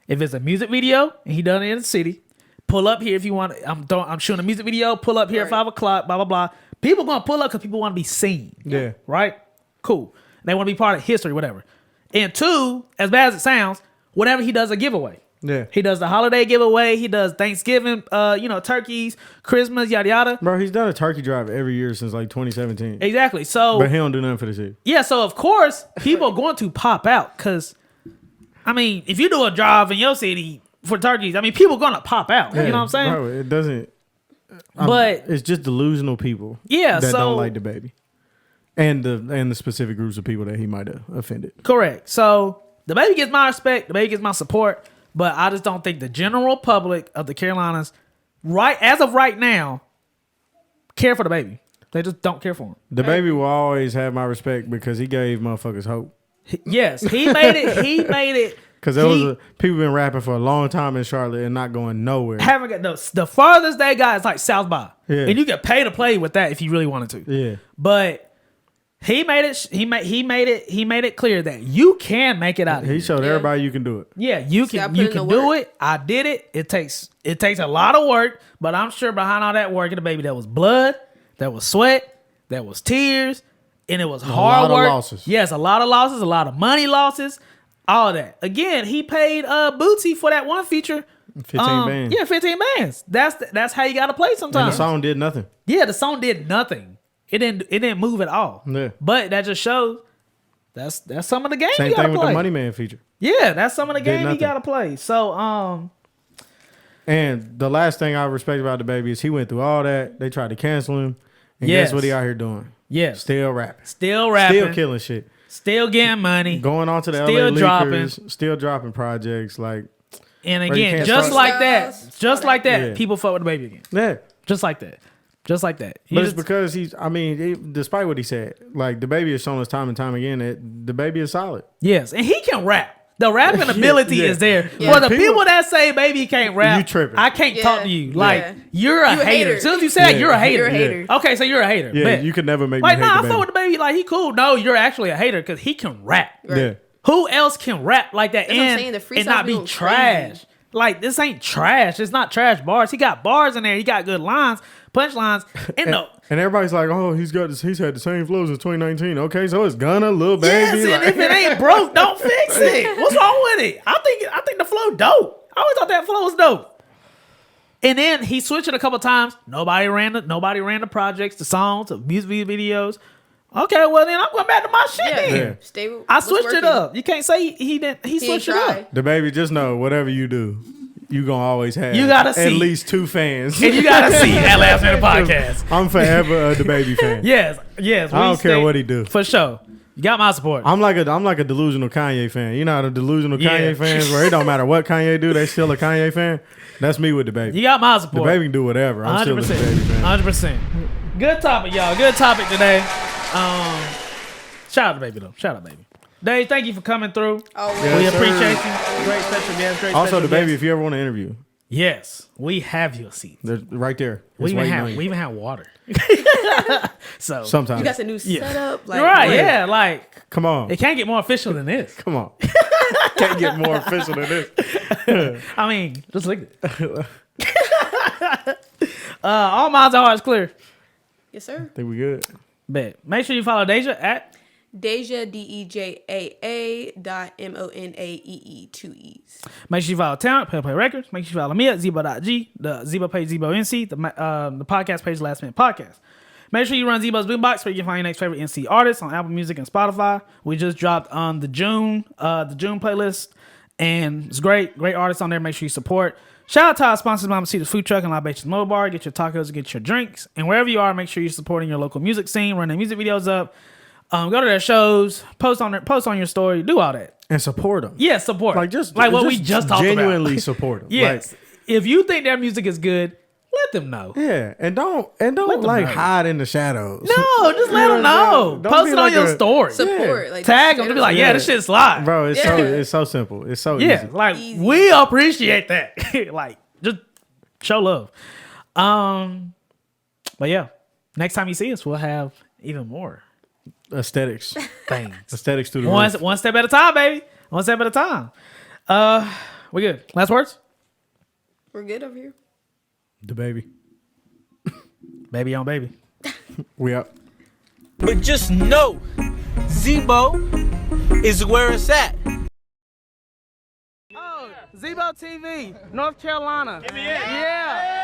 C: If it's a music video and he done it in the city, pull up here if you want. I'm shooting a music video. Pull up here at 5 o'clock. Blah blah blah. People gonna pull up because people want to be seen.
B: Yeah.
C: Right. Cool. They want to be part of history, whatever. And two, as bad as it sounds, whenever he does a giveaway.
B: Yeah.
C: He does the holiday giveaway. He does Thanksgiving, turkeys, Christmas, yada yada.
B: Bro, he's done a turkey drive every year since like 2017.
C: Exactly. So,
B: but he don't do nothing for this year.
C: Yeah. So of course, people are going to pop out because, I mean, if you do a drive in your city for turkeys, I mean, people are gonna pop out.
B: Yeah,
C: you know what I'm saying?
B: Bro, it doesn't.
C: But
B: it's just delusional people.
C: Yeah.
B: That
C: so,
B: don't like DaBaby, and the specific groups of people that he might have offended.
C: Correct. So DaBaby gets my respect. DaBaby gets my support. But I just don't think the general public of the Carolinas, as of right now, care for DaBaby. They just don't care for him.
B: DaBaby will always have my respect because he gave motherfuckers hope.
C: Yes, he made it. He made it.
B: Because people been rapping for a long time in Charlotte and not going nowhere.
C: Haven't got the farthest they got is like South by,
B: yeah.
C: And you can pay to play with that if you really wanted to.
B: Yeah,
C: but. He made it. He made it clear that you can make it out.
B: He showed everybody you can do it.
C: Yeah, you can do it. I did it. It takes a lot of work, but I'm sure behind all that work, DaBaby, there was blood, there was sweat, there was tears, and it was hard work.
B: Losses.
C: Yes, a lot of losses, a lot of money losses, all that. Again, he paid Bootsy for that one feature.
B: 15 bands.
C: Yeah, 15 bands. That's how you got to play sometimes.
B: And the song did nothing.
C: Yeah, the song did nothing. It didn't move at all.
B: Yeah.
C: But that just shows that's some of the game
B: Same
C: you gotta
B: thing with
C: play.
B: the Money Man feature.
C: Yeah, that's some of the game you gotta play. So
B: and the last thing I respect about DaBaby is he went through all that. They tried to cancel him. And guess what he out here doing?
C: Yeah.
B: Still rapping.
C: Still killing
B: shit.
C: Still getting money.
B: Going on to the
C: still
B: LA
C: dropping.
B: Lakers, still dropping projects like.
C: And again, just like that, people fuck with DaBaby again.
B: Yeah.
C: Just like that.
B: But it's because despite what he said, like DaBaby has shown us time and time again that DaBaby is solid.
C: Yes, and he can rap. The rapping ability is there.
D: Yeah.
C: For the people that say Baby can't rap,
B: you tripping.
C: I can't talk to you. Like, you're a hater. As soon as you say it, you're a hater.
D: You're a hater.
C: Okay, so you're a hater.
B: Yeah,
C: Bet.
B: you could never make me
C: like,
B: hate
C: nah, I
B: DaBaby.
C: fuck with DaBaby. Like, he cool. No, you're actually a hater because he can rap.
D: Right.
B: Yeah.
C: Who else can rap like that
D: That's what I'm saying, the freestyle's
C: and not be
D: going
C: trash?
D: crazy.
C: Like, this ain't trash. It's not trash bars. He got bars in there. He got good lines, punchlines.
B: And everybody's like, oh, he's had the same flows as 2019. Okay, so it's Gunna, Lil Baby.
C: Yes, and if it ain't broke, don't fix it. What's wrong with it? I think the flow dope. I always thought that flow was dope. And then he switched it a couple times. Nobody ran the projects, the songs, the music videos. Okay, well then I'm going back to my shit. Then.
B: Yeah.
C: I switched it up. You can't say he didn't. He switched it up.
B: DaBaby, just know whatever you do, you gonna always have.
C: You gotta see
B: at least 2 fans.
C: And you gotta see that Last Minute Podcast.
B: I'm forever a DaBaby fan.
C: Yes.
B: I don't care what he do.
C: For sure. You got my support.
B: I'm like a delusional Kanye fan. You know how the delusional Kanye fans where it don't matter what Kanye do, they still a Kanye fan. That's me with DaBaby.
C: You got my support.
B: DaBaby can do whatever. I'm
C: 100%.
B: still a DaBaby fan.
C: 100%. Good topic, y'all. Good topic today. Shout out to DaBaby though. Shout out to DaBaby. Dave, thank you for coming through.
D: Oh,
B: Yes,
C: we
B: sir.
C: appreciate you. Great special guest.
B: Also, DaBaby, if you ever want to interview,
C: Yes, we have your seats.
B: They're right there.
C: We
B: It's
C: even
B: waiting on you.
C: have water. So
B: Sometimes.
D: You got the new setup. Like,
C: right,
D: what?
C: yeah, like
B: Come on.
C: it can't get more official than this.
B: Come on. Can't get more official than this.
C: I mean, just look at it. All minds and hearts clear.
D: Yes, sir.
B: Think we good.
C: Bet. Make sure you follow Deja at
D: Deja DEJAA.MONAEE 2 E's.
C: Make sure you follow Talent, Play Records. Make sure you follow me at Zebo.g, the Zebo page, Zebo NC, the podcast page, Last Minute Podcast. Make sure you run Zebo's Boombox where you can find your next favorite NC artist on Apple Music and Spotify. We just dropped on the June playlist, and it's great artists on there. Make sure you support. Shout out to our sponsors, MAMACITAS Food Truck and Libations Mobile Bar. Get your tacos and get your drinks. And wherever you are, make sure you're supporting your local music scene. Run their music videos up. Go to their shows. Post on your story. Do all that.
B: And support them.
C: Yeah, support.
B: Like just
C: what we just talked about.
B: genuinely support them.
C: Yes.
B: Like,
C: if you think their music is good, let them know.
B: yeah, and don't
C: them
B: like
C: know.
B: hide in the shadows.
C: No, just let them know.
B: Don't
C: Post
B: be
C: it
B: like
C: on your
B: a-
C: story.
D: Support. Like,
C: Tag them to be like, yeah, this shit's live.
B: Bro, it's
D: Yeah.
B: it's so simple. It's so
C: Yeah,
B: easy.
C: like
D: Easy.
C: we appreciate that. Like, just show love. But yeah, next time you see us, we'll have even more
B: Aesthetics.
C: things.
B: Aesthetics to the
C: one
B: roof.
C: step at a time, baby. One step at a time. We good. Last words?
D: We're good over here.
B: Dababy.
C: Baby on baby.
B: We out.
A: But just know, Zebo is where it's at.
C: Oh, Zebo TV, North Carolina. Yeah.